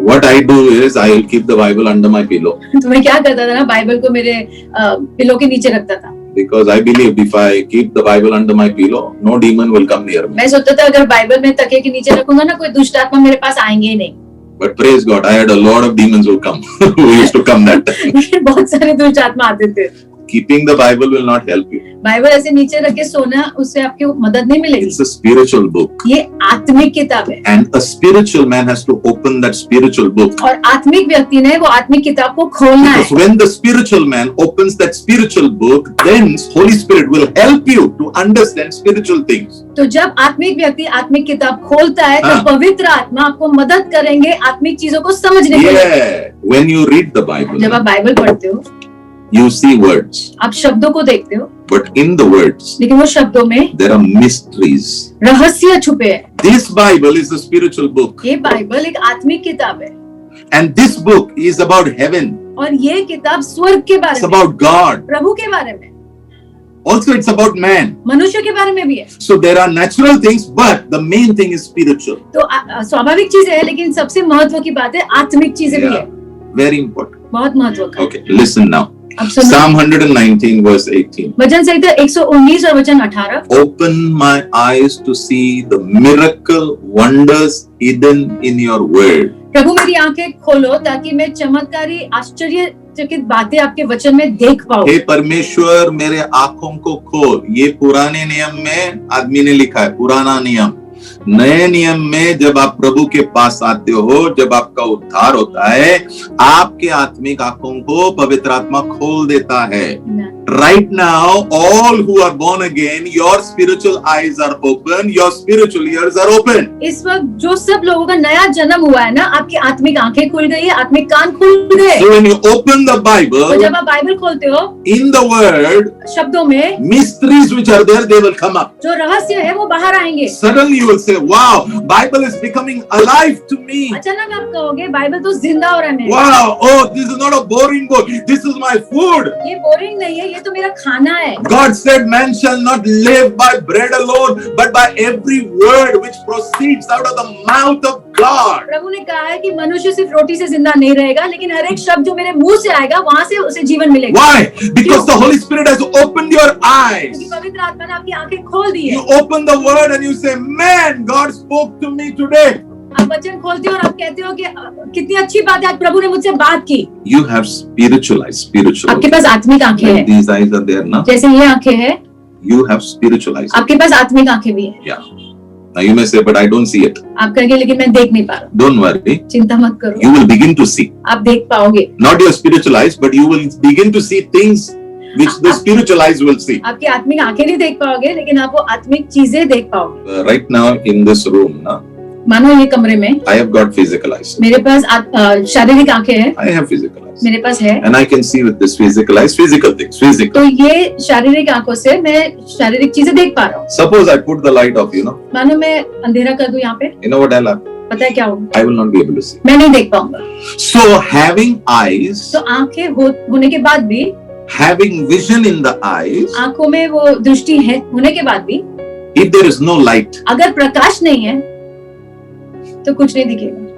What I do is I will keep the Bible under my pillow तो मैं क्या करता था ना, बाइबल को मेरे पिलो के नीचे रखता था। because I believe if I keep the Bible under my pillow, no demon will come near me. मैं सोचता था अगर बाइबल में तकिए के नीचे रखूंगा ना, कोई दुष्ट आत्मा मेरे पास आएंगे ही नहीं। But praise God, I had a lot of demons who come, who used to come that time. लेकिन बहुत सारे दुष्ट आत्मा आते थे। Keeping the Bible will not help you. Bible ऐसे नीचे रख के सोना, उससे आपकी मदद नहीं मिलेगी। It's a spiritual book. ये आत्मिक किताब है And a spiritual man has to open that spiritual book. और आत्मिक व्यक्ति ने वो आत्मिक किताब को खोलना है। Because when the spiritual man opens that spiritual book, then Holy Spirit will help you to understand spiritual things. तो जब आत्मिक व्यक्ति आत्मिक किताब खोलता है तो हाँ। पवित्र आत्मा आपको मदद करेंगे आत्मिक चीजों को समझने के लिए। Yeah. When you read the Bible, जब आप बाइबल पढ़ते हो, you see words. आप शब्दों को देखते हो, But in the words, लेकिन वो शब्दों में there are mysteries. रहस्य छुपे हैं। This Bible is a spiritual book. ये बाइबल एक आत्मिक किताब है And this book is about heaven. और ये किताब स्वर्ग के It's बारे में, about God. प्रभु के बारे में, Also, it's about man. मनुष्य के बारे में भी है। So there are natural things, but the main thing is spiritual. तो स्वाभाविक चीजें है, लेकिन सबसे महत्व की बात है आत्मिक चीजें भी है। Very important. बहुत महत्व का। Okay, listen now. अब सुनो, Psalm 119 verse 18. वचन संहिता 119 और वचन 18, Open my eyes to see the miracle wonders hidden in your word. प्रभु मेरी आंखें खोलो ताकि मैं चमत्कारी आश्चर्य आश्चर्यचकित बातें आपके वचन में देख पाओ। हे परमेश्वर मेरे आंखों को खोल। ये पुराने नियम में आदमी ने लिखा है, पुराना नियम। नए नियम में जब आप प्रभु के पास आते हो, जब आपका उद्धार होता है, आपके आत्मिक आंखों को पवित्र आत्मा खोल देता है। Right now, all who are born again, your spiritual eyes are open, your spiritual ears are open. इस वक्त जो सब लोगों का नया जन्म हुआ है ना, आपकी आत्मिक आंखें खुल गई है, आत्मिक कान खुल गए। So when you open the तो Bible, जब आप बाइबल खोलते हो, in the word, शब्दों में mysteries which are there, they will come up. जो रहस्य है वो बाहर आएंगे। Suddenly you will say, wow, Bible is becoming alive to me. अचानक आप कहोगे बाइबल तो जिंदा हो रहा है मेरे। Wow, oh, this is not a boring book. This is my food. ये बोरिंग नहीं है, ये तो मेरा खाना है। God said, man shall not live by bread alone, but by every word which proceeds out of the mouth of God. प्रभु ने कहा है कि मनुष्य सिर्फ रोटी से जिंदा नहीं रहेगा, लेकिन हर एक शब्द जो मेरे मुंह से आएगा वहां से उसे जीवन मिलेगा। Why? Because the Holy Spirit has opened your eyes. क्योंकि पवित्र आत्मा ने आपकी आंखें खोल दी है। You open the word and you say, man, God spoke to me today. आप वचन खोलते हो और आप कहते हो कि कितनी अच्छी बात है, आज प्रभु ने मुझसे बात की। You have spiritual eyes, spiritual. आपके पास आत्मिक आंखें हैं। These eyes are there now. जैसे ये आंखें हैं, You have spiritual eyes. आपके पास आत्मिक आंखें भी हैं। Yeah. Now you may say, but I don't see it. आप कहेंगे लेकिन मैं देख नहीं पा रहा। Don't worry. चिंता मत करो, You will begin to see. आप देख पाओगे। Not your spiritual eyes, but you will begin to see things which the spiritual eyes will see. आपकी आत्मिक आंखें नहीं देख पाओगे, लेकिन आप वो आत्मिक चीजें देख पाओगे। Right now in this room, now, मानो ये कमरे में I have got physical eyes. मेरे पास शारीरिक आंखें हैं, I have physical eyes. मेरे पास है। And I can see with this physical eyes, physical things, physical. तो ये शारीरिक आंखों से मैं शारीरिक चीजें देख पा रहा हूँ। Suppose I put the light off, मानो मैं अंधेरा कर दूं यहाँ पे, you know what I'll have? पता है क्या होगा? I will not be able to see. मैं नहीं देख पाऊंगा। So having eyes, तो आंखें होने के बाद भी, having vision in the eyes, आंखों में वो दृष्टि है होने के बाद भी, if there is no light, अगर प्रकाश नहीं है तो कुछ नहीं दिखेगा।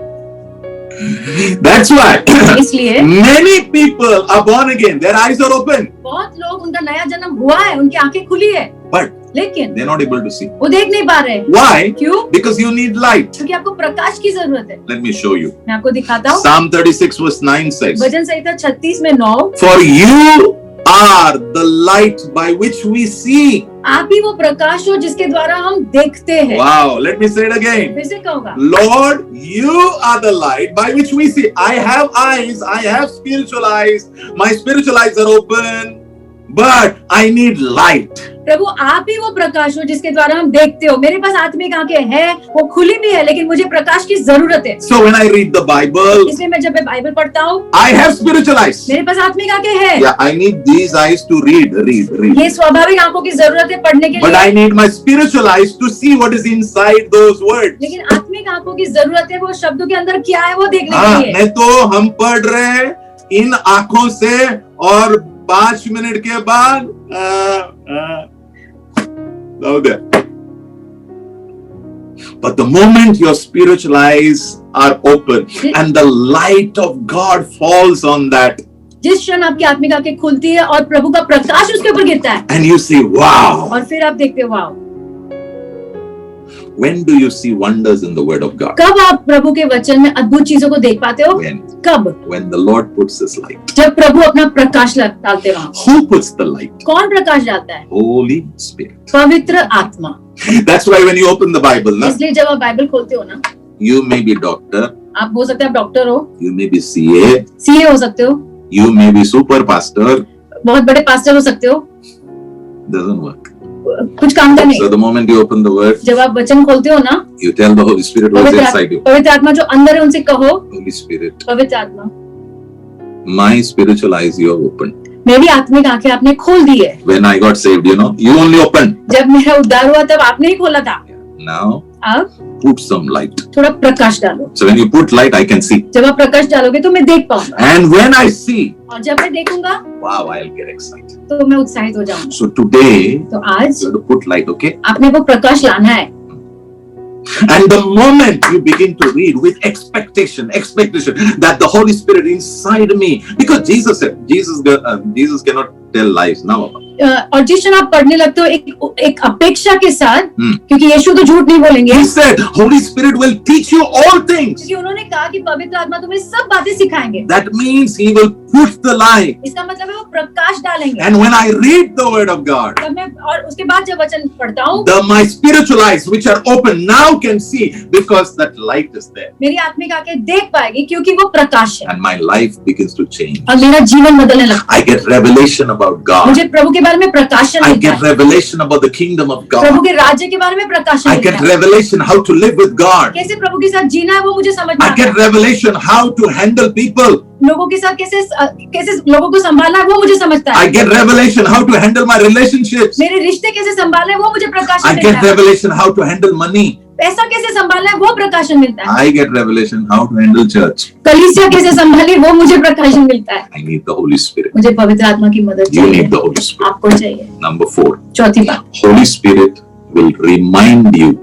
that's why इसलिए many people are born again, their eyes are open, बहुत लोग, उनका नया जन्म हुआ है, उनकी आंखें खुली है, but लेकिन they're not able to see. वो देख नहीं पा रहे। Why? क्यों? Because you need light. क्योंकि आपको प्रकाश की जरूरत है। Let me show you. मैं आपको दिखाता हूँ। Psalm 36 verse 9 says, भजन संहिता 36 में 9, for you are the light by which we see. आप ही वो प्रकाश हो जिसके द्वारा हम देखते हैं। Wow, let me say it again. फिर से कहूँगा, Lord, you are the light by which we see. I have eyes, I have spiritual eyes. My spiritual eyes are open, but I need light. प्रभु आप ही वो प्रकाश हो जिसके द्वारा हम देखते हो। मेरे पास आत्मिक आंखें हैं, वो खुली भी है, लेकिन मुझे प्रकाश की जरूरत है। So when I read the Bible, इसलिए मैं जब मैं बाइबल पढ़ता हूँ, I have spiritual eyes. मेरे पास आत्मिक आंखें हैं। Yeah, I need these eyes to read. ये स्वाभाविक आंखों की जरूरत है पढ़ने के But लिए, I need my spiritual eyes to see what is inside those words. लेकिन आत्मिक आंखों की जरूरत है वो शब्दों के अंदर क्या है वो देखने हाँ, के लिए। नहीं तो हम पढ़ रहे हैं इन आंखों से और 5 मिनट के बाद But the moment your spiritual eyes are open and the light of God falls on that, जिस क्षण आपकी आत्मिक आंखें खुलती है और प्रभु का प्रकाश उसके ऊपर गिरता है, and you see, wow. और फिर आप देखते हो, वाव। When do you see wonders in the word of God? कब आप प्रभु के वचन में अद्भुत चीजों को देख पाते हो? When? कब? When the Lord puts His light. जब प्रभु अपना प्रकाश डालते हैं। Who puts the light? कौन प्रकाश डालता है? Holy Spirit. पवित्र आत्मा। That's why when you open the Bible, na, इसलिए जब आप बाइबल खोलते हो ना, you may be doctor, आप हो सकते हैं आप डॉक्टर हो, you may be CA, CA हो सकते हो, you may be super pastor. बहुत बड़े पास्टर हो सकते हो, Doesn't work. कुछ काम का नहीं। So the moment you open the word, जब आप वचन खोलते हो ना, you tell the Holy Spirit what's inside you. पवित्र आत्मा जो अंदर है उनसे कहो, Holy Spirit, पवित्र आत्मा, my spiritual eyes you have opened. मेरी आत्मिक आंखें आपने खोल दी है। When I got saved, you only opened. जब मेरा उद्धार हुआ तब आपने ही खोला था। Now अब put some light. थोड़ा प्रकाश डालो। So when you put light, I can see. जब आप प्रकाश डालोगे तो मैं देख पाऊंगा, And when I see, और जब मैं देखूंगा wow, I'll get excited. तो मैं उत्साहित हो जाऊंगा। So today, तो आज you have to put light, okay? आपने वो प्रकाश लाना है। And the moment you begin to read with expectation that the Holy Spirit inside me, because Jesus said, Jesus cannot tell lies now. और जिस क्षण आप पढ़ने लगते हो एक अपेक्षा के साथ, Hmm. क्योंकि यीशु तो झूठ नहीं बोलेंगे, He said, Holy Spirit will teach you all things. क्योंकि उन्होंने कहा कि पवित्र आत्मा तुम्हें सब बातें सिखाएंगे। That means He will put the light. इसका मतलब है वो प्रकाश डालेंगे। And when I read the Word of God, तब मैं, और उसके बाद जब वचन पढ़ता हूँ, my spiritual eyes, which are open now, can see because that light is there. मेरी आत्मिक आंखें देख पाएगी क्योंकि वो प्रकाश है, And my life begins to change. और मेरा जीवन बदलने लगता I get revelation about है। God. मुझे प्रभु के बारे में प्रकाशन I मिलता get है, revelation about the kingdom of Prabhu God. के राज्य के बारे में प्रकाशन I मिलता get है, revelation how to live with God. कैसे प्रभु के साथ जीना है वो मुझे समझ में I आता get है, revelation how to handle people. लोगों के साथ कैसे कैसे लोगों को संभालना है वो मुझे समझता I है, get revelation how to handle my relationships. मेरे रिश्ते कैसे संभालने हैं वो मुझे प्रकाशन I मिलता get है, revelation how to handle money. पैसा कैसे संभालना है वो प्रकाशन मिलता है, I get revelation how to handle church. कलीसिया कैसे संभाली वो मुझे प्रकाशन मिलता है। I need the Holy Spirit. मुझे पवित्र आत्मा की मदद You चाहिए, need the Holy Spirit. आपको चाहिए। Number 4, चौथी बात, Holy Spirit will remind you.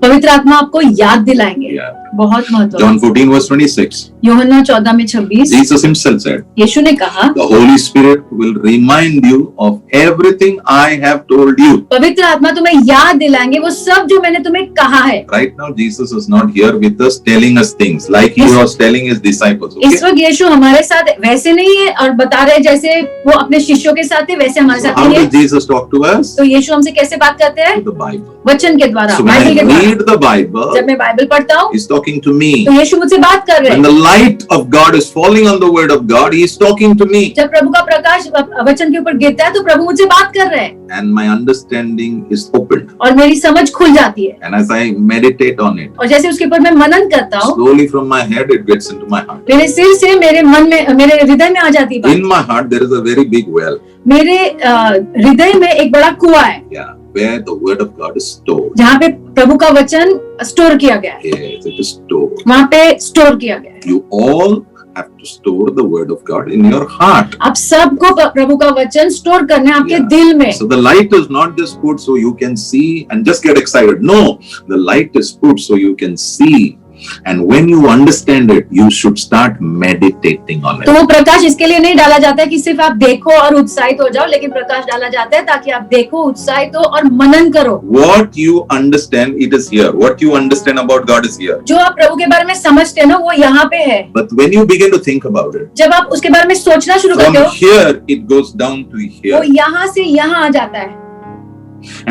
पवित्र आत्मा आपको याद दिलाएंगे, Yeah. बहुत महत्वपूर्ण। John 14 verse 26. यूहन्ना 14:26 Jesus himself said, यीशु ने कहा, the Holy Spirit will remind you of everything I have told you. पवित्र आत्मा तुम्हें याद दिलाएंगे वो सब जो मैंने तुम्हें कहा है। Right now, Jesus is not here with us telling us things like he was telling his disciples. इस Okay? वक्त यीशु हमारे साथ वैसे नहीं है और बता रहे जैसे वो अपने शिष्यों के साथ थे वैसे हमारे So साथ how नहीं does है। Jesus talk to us? तो यीशु हमसे कैसे बात करते हैं? Through the Bible. वचन के द्वारा, So when बाइबल के I द्वारा। read the Bible, जब मैं बाइबल पढ़ता हूँ he's talking to me. तो यीशु मुझसे बात कर रहे When हैं। the light of God is falling on the word of God, he is talking to me. जब प्रभु का प्रकाश वचन के ऊपर गिरता है तो प्रभु मुझसे बात कर रहे हैं And my understanding is opened. और मेरी समझ खुल जाती है, And as I meditate on it, और जैसे उसके ऊपर मैं मनन करता हूँ slowly from my head it gets into my heart. मेरे सिर से मेरे मन में, मेरे हृदय में आ जाती है बात। In my heart there is a very big well. मेरे हृदय में एक बड़ा कुआं है Yeah, where the word of God is stored. जहाँ पे प्रभु का वचन स्टोर किया गया है, Yes, it is stored. वहाँ पे स्टोर किया गया है। You all have to store the word of God in your heart. आप सबको प्रभु का वचन स्टोर करना है आपके Yeah. दिल में। So the light is not just put so you can see and just get excited. No, the light is put so you can see. And when you understand it, you should start meditating on तो it. वो प्रकाश इसके लिए नहीं डाला जाता है कि सिर्फ आप देखो और उत्साहित हो जाओ, लेकिन प्रकाश डाला जाता है ताकि आप देखो, उत्साहित हो और मनन करो। What you understand, it is here. What you understand about God is here. जो आप प्रभु के बारे में समझते हैं ना वो यहाँ पे है। But when you begin to think about it, जब आप उसके बारे में सोचना शुरू from करते हो here it goes down to वो here. यहाँ से यहाँ आ जाता है।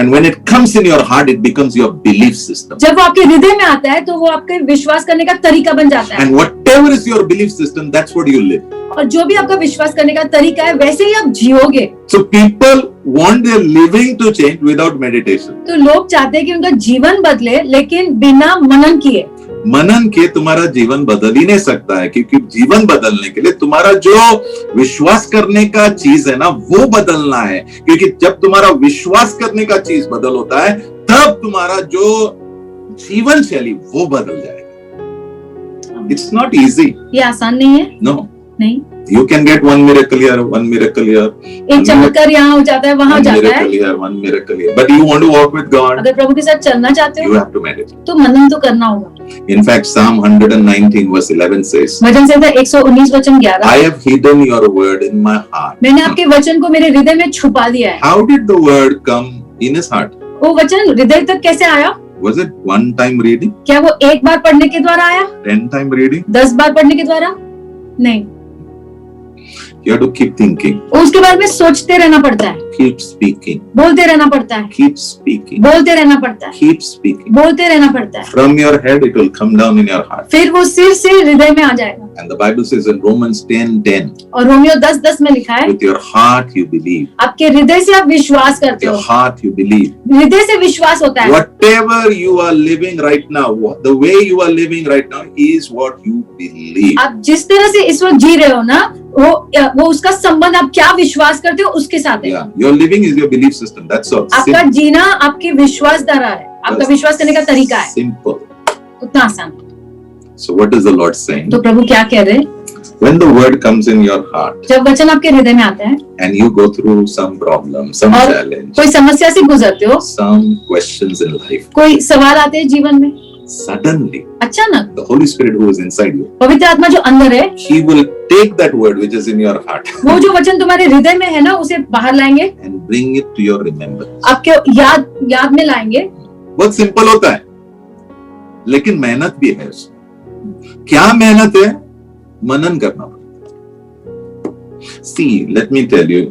And when it comes in your heart, it becomes your belief system. जब वो आपके हृदय में आता है तो वो आपके विश्वास करने का तरीका बन जाता है, And whatever is your belief system, that's what you live. और जो भी आपका विश्वास करने का तरीका है वैसे ही आप जियोगे। So people want their living to change without meditation. तो लोग चाहते हैं कि उनका जीवन बदले लेकिन बिना मनन किए। मनन के तुम्हारा जीवन बदल ही नहीं सकता है, क्योंकि जीवन बदलने के लिए तुम्हारा जो विश्वास करने का चीज है ना वो बदलना है। क्योंकि जब तुम्हारा विश्वास करने का चीज बदल होता है तब तुम्हारा जो जीवन शैली वो बदल जाएगा। It's not easy. ये आसान नहीं है, No. नहीं। You can get one miracle here, one miracle here, एक चमत्कार यहाँ हो जाता है, वहाँ हो one जाता miracle है। here, one miracle here. But you want to walk with God, अगर प्रभु के साथ चलना चाहते you हो have to meditate. तो मनन तो करना होगा। In fact, Psalm 119 verse 11 says, वचन से था 119 वचन 11, I have hidden your word in my heart. मैंने आपके वचन को मेरे हृदय में छुपा दिया है। How did the word come in his heart? वो वचन हृदय तक कैसे आया? Was it one time reading, क्या वो एक बार पढ़ने के द्वारा आया? 10 time reading? 10 बार पढ़ने के द्वारा? नहीं, You have to keep thinking, उसके बारे में सोचते रहना पड़ता है, keep speaking, बोलते रहना पड़ता है, keep speaking, बोलते रहना पड़ता है, keep speaking. बोलते रहना पड़ता है, From your head, it will come down in your heart. फिर वो सिर से हृदय में आ जाएगा। And the Bible says in Romans 10:10, और रोमियो 10:10 में लिखा है, with your heart you believe, आपके हृदय से आप विश्वास करते your हो, heart you believe. हृदय से विश्वास होता है। Whatever you are living right now, the way you are living right now is what you believe. आप जिस तरह से इस वक्त जी रहे हो ना वो उसका संबंध आप क्या विश्वास करते हो उसके साथ है। Yeah, your living is your belief system. That's all. आपका जीना आपके विश्वास द्वारा है, आपका विश्वास करने का तरीका है, Simple. उतना आसान। So what is the Lord saying? तो प्रभु क्या कह रहे हैं? When the word comes in your heart जब वचन आपके हृदय में आता है and you go through some problem, some और challenge, कोई समस्या से गुजरते हो, some questions in life, कोई सवाल आते हैं जीवन में, suddenly अचानक the Holy Spirit who is inside you, पवित्र आत्मा जो अंदर है He will take that word which is in your heart वो जो वचन तुम्हारे हृदय में है ना उसे बाहर लाएंगे and bring it to your remembrance. आपके याद में लाएंगे। बहुत सिंपल होता है, लेकिन मेहनत भी है उसमें। क्या मेहनत है? मनन करना पड़ता है। See, let me tell you,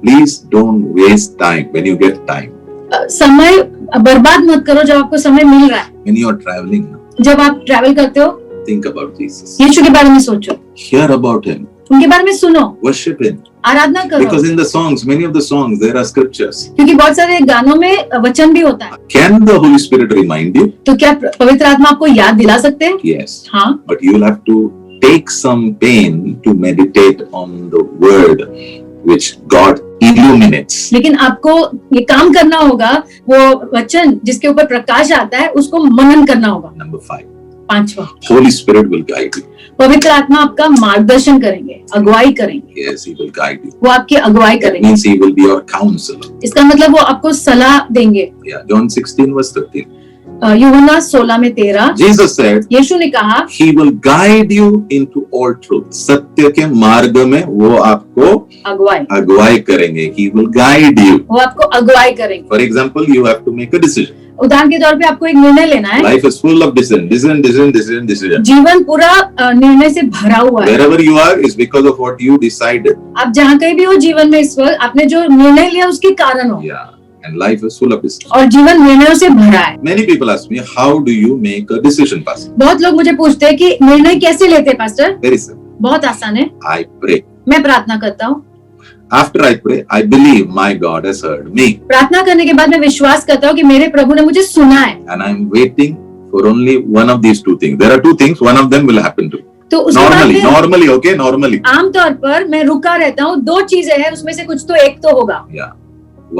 please don't waste time when you get time. समय बर्बाद मत करो जब आपको समय मिल रहा है। When you are traveling, जब आप ट्रैवल करते हो, think about Jesus. यीशु के बारे में सोचो, Hear about him. उनके बारे में सुनो, Worship him. आराधना करो। Because in the songs, many of the songs, there are scriptures. क्योंकि बहुत सारे गानों में वचन भी होता है। Can the Holy Spirit remind you? तो क्या पवित्र आत्मा आपको याद दिला सकते हैं? Yes. हाँ, But you will have to take some pain to meditate on the word which God illuminates. लेकिन आपको ये काम करना होगा, वो वचन जिसके ऊपर प्रकाश आता है उसको मनन करना होगा। Number 5. 5वां, Holy Spirit will guide you. पवित्र आत्मा आपका मार्गदर्शन करेंगे, अगुवाई करेंगे। Yes, he will guide you. वो आपकी अगुवाई That करेंगे। means he will be your counselor. इसका मतलब वो आपको सलाह देंगे। Yeah, John 16 verse 13. यूहन्ना 16:13 Jesus said, यीशु ने कहा, he will guide you into all truth. सत्य के मार्ग में वो आपको अगुवाई करेंगे. He will guide you. वो आपको अगुवाई करेंगे। For example, you have to make a decision. उदाहरण के तौर पे आपको एक निर्णय लेना है। Life is full of decision. जीवन पूरा निर्णय से भरा हुआ है। Wherever you are is because of what you decided. आप जहाँ कहीं भी हो जीवन में इस वक्त, आपने जो निर्णय लिया उसके कारण हो। Yeah, and life is full of decisions. और जीवन निर्णयों से भरा है। Many people ask me, how do you make a decision, pastor? बहुत लोग मुझे पूछते हैं कि निर्णय कैसे लेते हैं पास्टर? Very simple. बहुत आसान है। I pray. मैं प्रार्थना करता हूँ। After I pray, I believe my God has heard me. प्रार्थना करने के बाद मैं विश्वास करता हूँ कि मेरे प्रभु ने मुझे सुना है। And I'm waiting for only one of these two things. There are two things, one of them will happen to me. तो उसके बाद में Normally. आमतौर पर मैं रुका रहता हूँ। 2 चीजें हैं, उसमें से कुछ तो एक तो होगा। Yeah.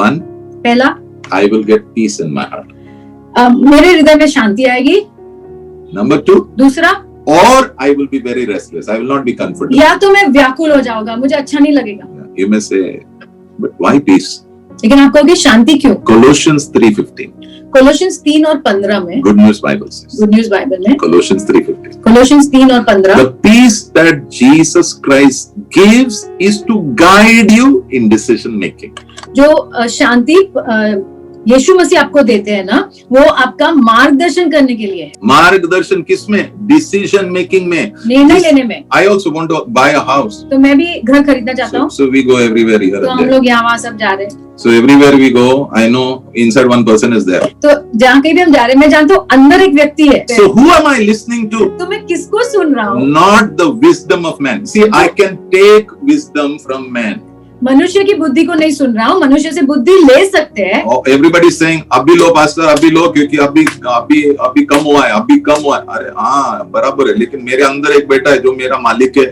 One, पहला, I will get peace in my heart. मेरे हृदय में शांति आएगी। Number 2, दूसरा, or I will be very restless. I will not be comfortable. या तो मैं व्याकुल हो जाऊंगा, मुझे अच्छा नहीं लगेगा। You may say, but why peace? लेकिन आप कहोगे शांति क्यों? Colossians 3:15. कोलोशियंस 3 और 15 में, Good News Bible says. Good news Bible में, Colossians 3:15. कोलोशियंस 3 और 15, The peace that Jesus Christ gives is to guide you in decision making. जो शांति यीशु मसीह आपको देते हैं ना, वो आपका मार्गदर्शन करने के लिए है। मार्गदर्शन किसमें? डिसीजन मेकिंग में, निर्णय लेने में। I also want to buy a house. तो मैं भी घर खरीदना चाहता हूँ। So we go everywhere here तो and हम there. लोग यहाँ वहाँ सब जा रहे हैं। So everywhere we go, I know inside one person is there. तो जहाँ कहीं भी हम जा रहे हैं, मैं जानता हूँ अंदर एक व्यक्ति है। So who am I listening to? तो मैं किसको सुन रहा हूँ? Not the wisdom of man. See, I can take wisdom from man. मनुष्य की बुद्धि को नहीं सुन रहा हूँ, मनुष्य से बुद्धि ले सकते हैं। Oh, everybody is saying, अभी लो पास्टर, अभी लो, क्योंकि अभी कम हुआ है, अभी कम हुआ है। अरे हाँ, बराबर है, लेकिन मेरे अंदर एक बेटा है जो मेरा मालिक है,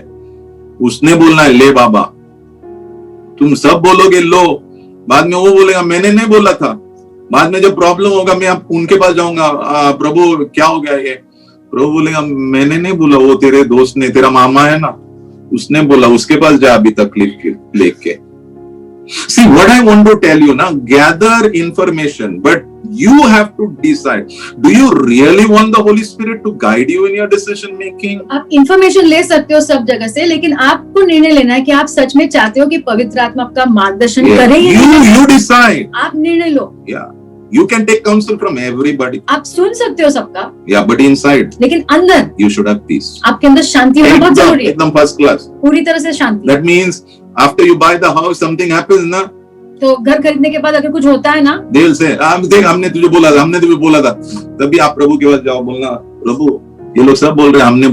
उसने बोलना है ले बाबा। तुम सब बोलोगे लो, बाद में वो बोलेगा मैंने नहीं बोला था। बाद में जब प्रॉब्लम होगा मैं उनके पास जाऊंगा, प्रभु क्या हो गया ये? प्रभु बोलेगा मैंने नहीं बोला, वो तेरे दोस्त ने, तेरा मामा है ना, उसने बोला, उसके पास जा अभी तकलीफ लेके। See what I want to tell you now, gather information, but you have to decide. Do you really want the Holy Spirit to guide you in your decision making? आप इंफॉर्मेशन ले सकते हो सब जगह से, लेकिन आपको निर्णय लेना है कि आप सच में चाहते हो कि पवित्र आत्मा आपका मार्गदर्शन करे। You decide. आप निर्णय लो। Yeah. You can take counsel from everybody. आप सुन सकते हो सबका। Yeah, but inside, लेकिन अंदर you should have peace. आपके अंदर शांति होना बहुत जरूरी है। एकदम first class. पूरी तरह से शांति। That means after you buy the house, something happens, ना? तो घर खरीदने के बाद अगर कुछ होता है ना, they will say, देख हमने तुझे बोला था, तभी आप प्रभु के पास जाओ, बोलना प्रभु ये लोग सब बोल रहे हैं हमने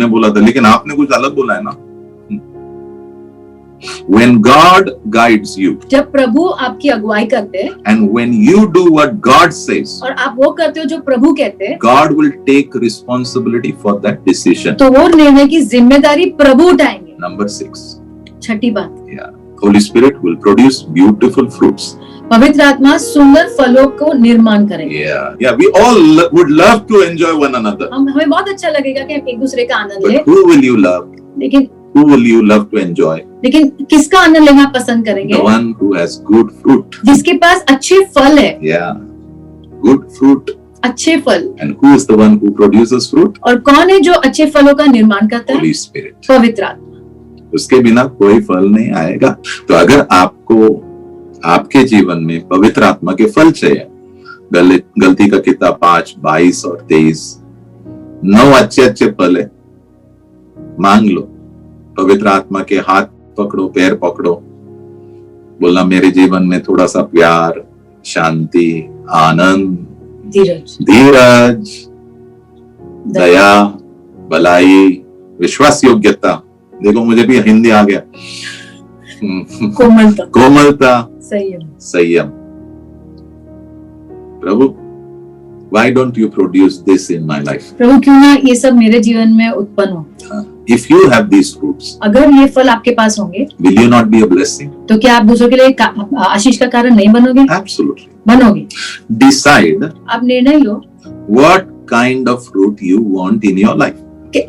बोला था, लेकिन आपने कुछ अलग बोला है ना। When God guides you, जब प्रभु आपकी अगुवाई करते हैं, and when you do what God says, और आप वो करते हो जो प्रभु कहते हैं, God will take responsibility for that decision. तो वो निर्णय की जिम्मेदारी प्रभु उठाएंगे। Number 6. छठी बात, Yeah, Holy Spirit will produce beautiful fruits. पवित्र आत्मा सुंदर फलों को निर्माण करेंगे। Yeah, we all would love to enjoy one another. हमें बहुत अच्छा लगेगा कि हम एक दूसरे का आनंद But लें, who will you love? लेकिन Who will you love to enjoy? लेकिन किसका आनंद लेना आप पसंद करेंगे? The one who has good fruit. जिसके पास अच्छे फल है। Yeah, good fruit. अच्छे फल। And who is the one who produces fruit? और कौन है जो अच्छे फलों का निर्माण करता है? Holy Spirit. पवित्र आत्मा। उसके बिना कोई फल नहीं आएगा। तो अगर आपको आपके जीवन में पवित्र आत्मा के फल चाहिए। गलती का किताब 5, 22 और 23, 9 अच्छे फल है। मांग लो, पवित्र आत्मा के हाथ पकड़ो, पैर पकड़ो, बोलना मेरे जीवन में थोड़ा सा प्यार, शांति, आनंद, धीरज, दया, भलाई, विश्वास योग्यता। देखो मुझे भी हिंदी आ गया। कोमलता, संयम। प्रभु, why don't you produce this in my life? प्रभु क्यों ना ये सब मेरे जीवन में उत्पन्न हो। If you have these fruits, अगर ये फल आपके पास होंगे, will you not be a blessing? तो क्या आप दूसरों के लिए आशीष का कारण नहीं बनोगे? Absolutely. बनोगे। Decide आप निर्णय लो what kind of fruit you want in your life.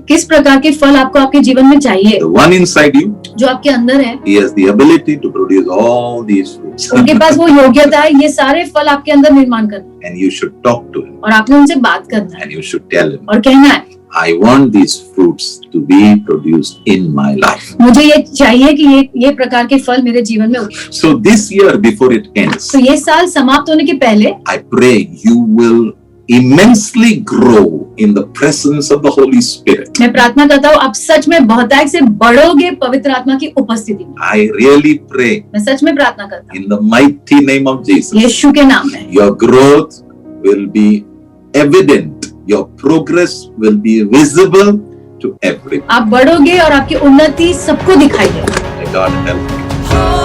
किस प्रकार के फल आपको आपके जीवन में चाहिए। The one inside you, जो आपके अंदर है, he has the ability to produce all these fruits. उनके पास वो योग्यता है ये सारे फल आपके अंदर निर्माण करना। And you should talk to him. और आपने उनसे बात करना है। And you should tell him. और कहना है, I want these fruits to be produced in my life. मुझे ये चाहिए कि ये प्रकार के फल मेरे जीवन में हो। So this year before it ends, तो ये साल समाप्त होने के पहले, I pray you will immensely grow in the presence of the Holy Spirit. मैं प्रार्थना करता हूँ आप सच में बहुतायत से बढ़ोगे पवित्र आत्मा की उपस्थिति में। I really pray मैं सच में प्रार्थना करता हूँ in the mighty name of Jesus. यीशु के नाम में Your growth will be evident. Your progress will be visible to everyone. आप बढ़ोगे और आपकी उन्नति सबको दिखाई देगी। May God help you.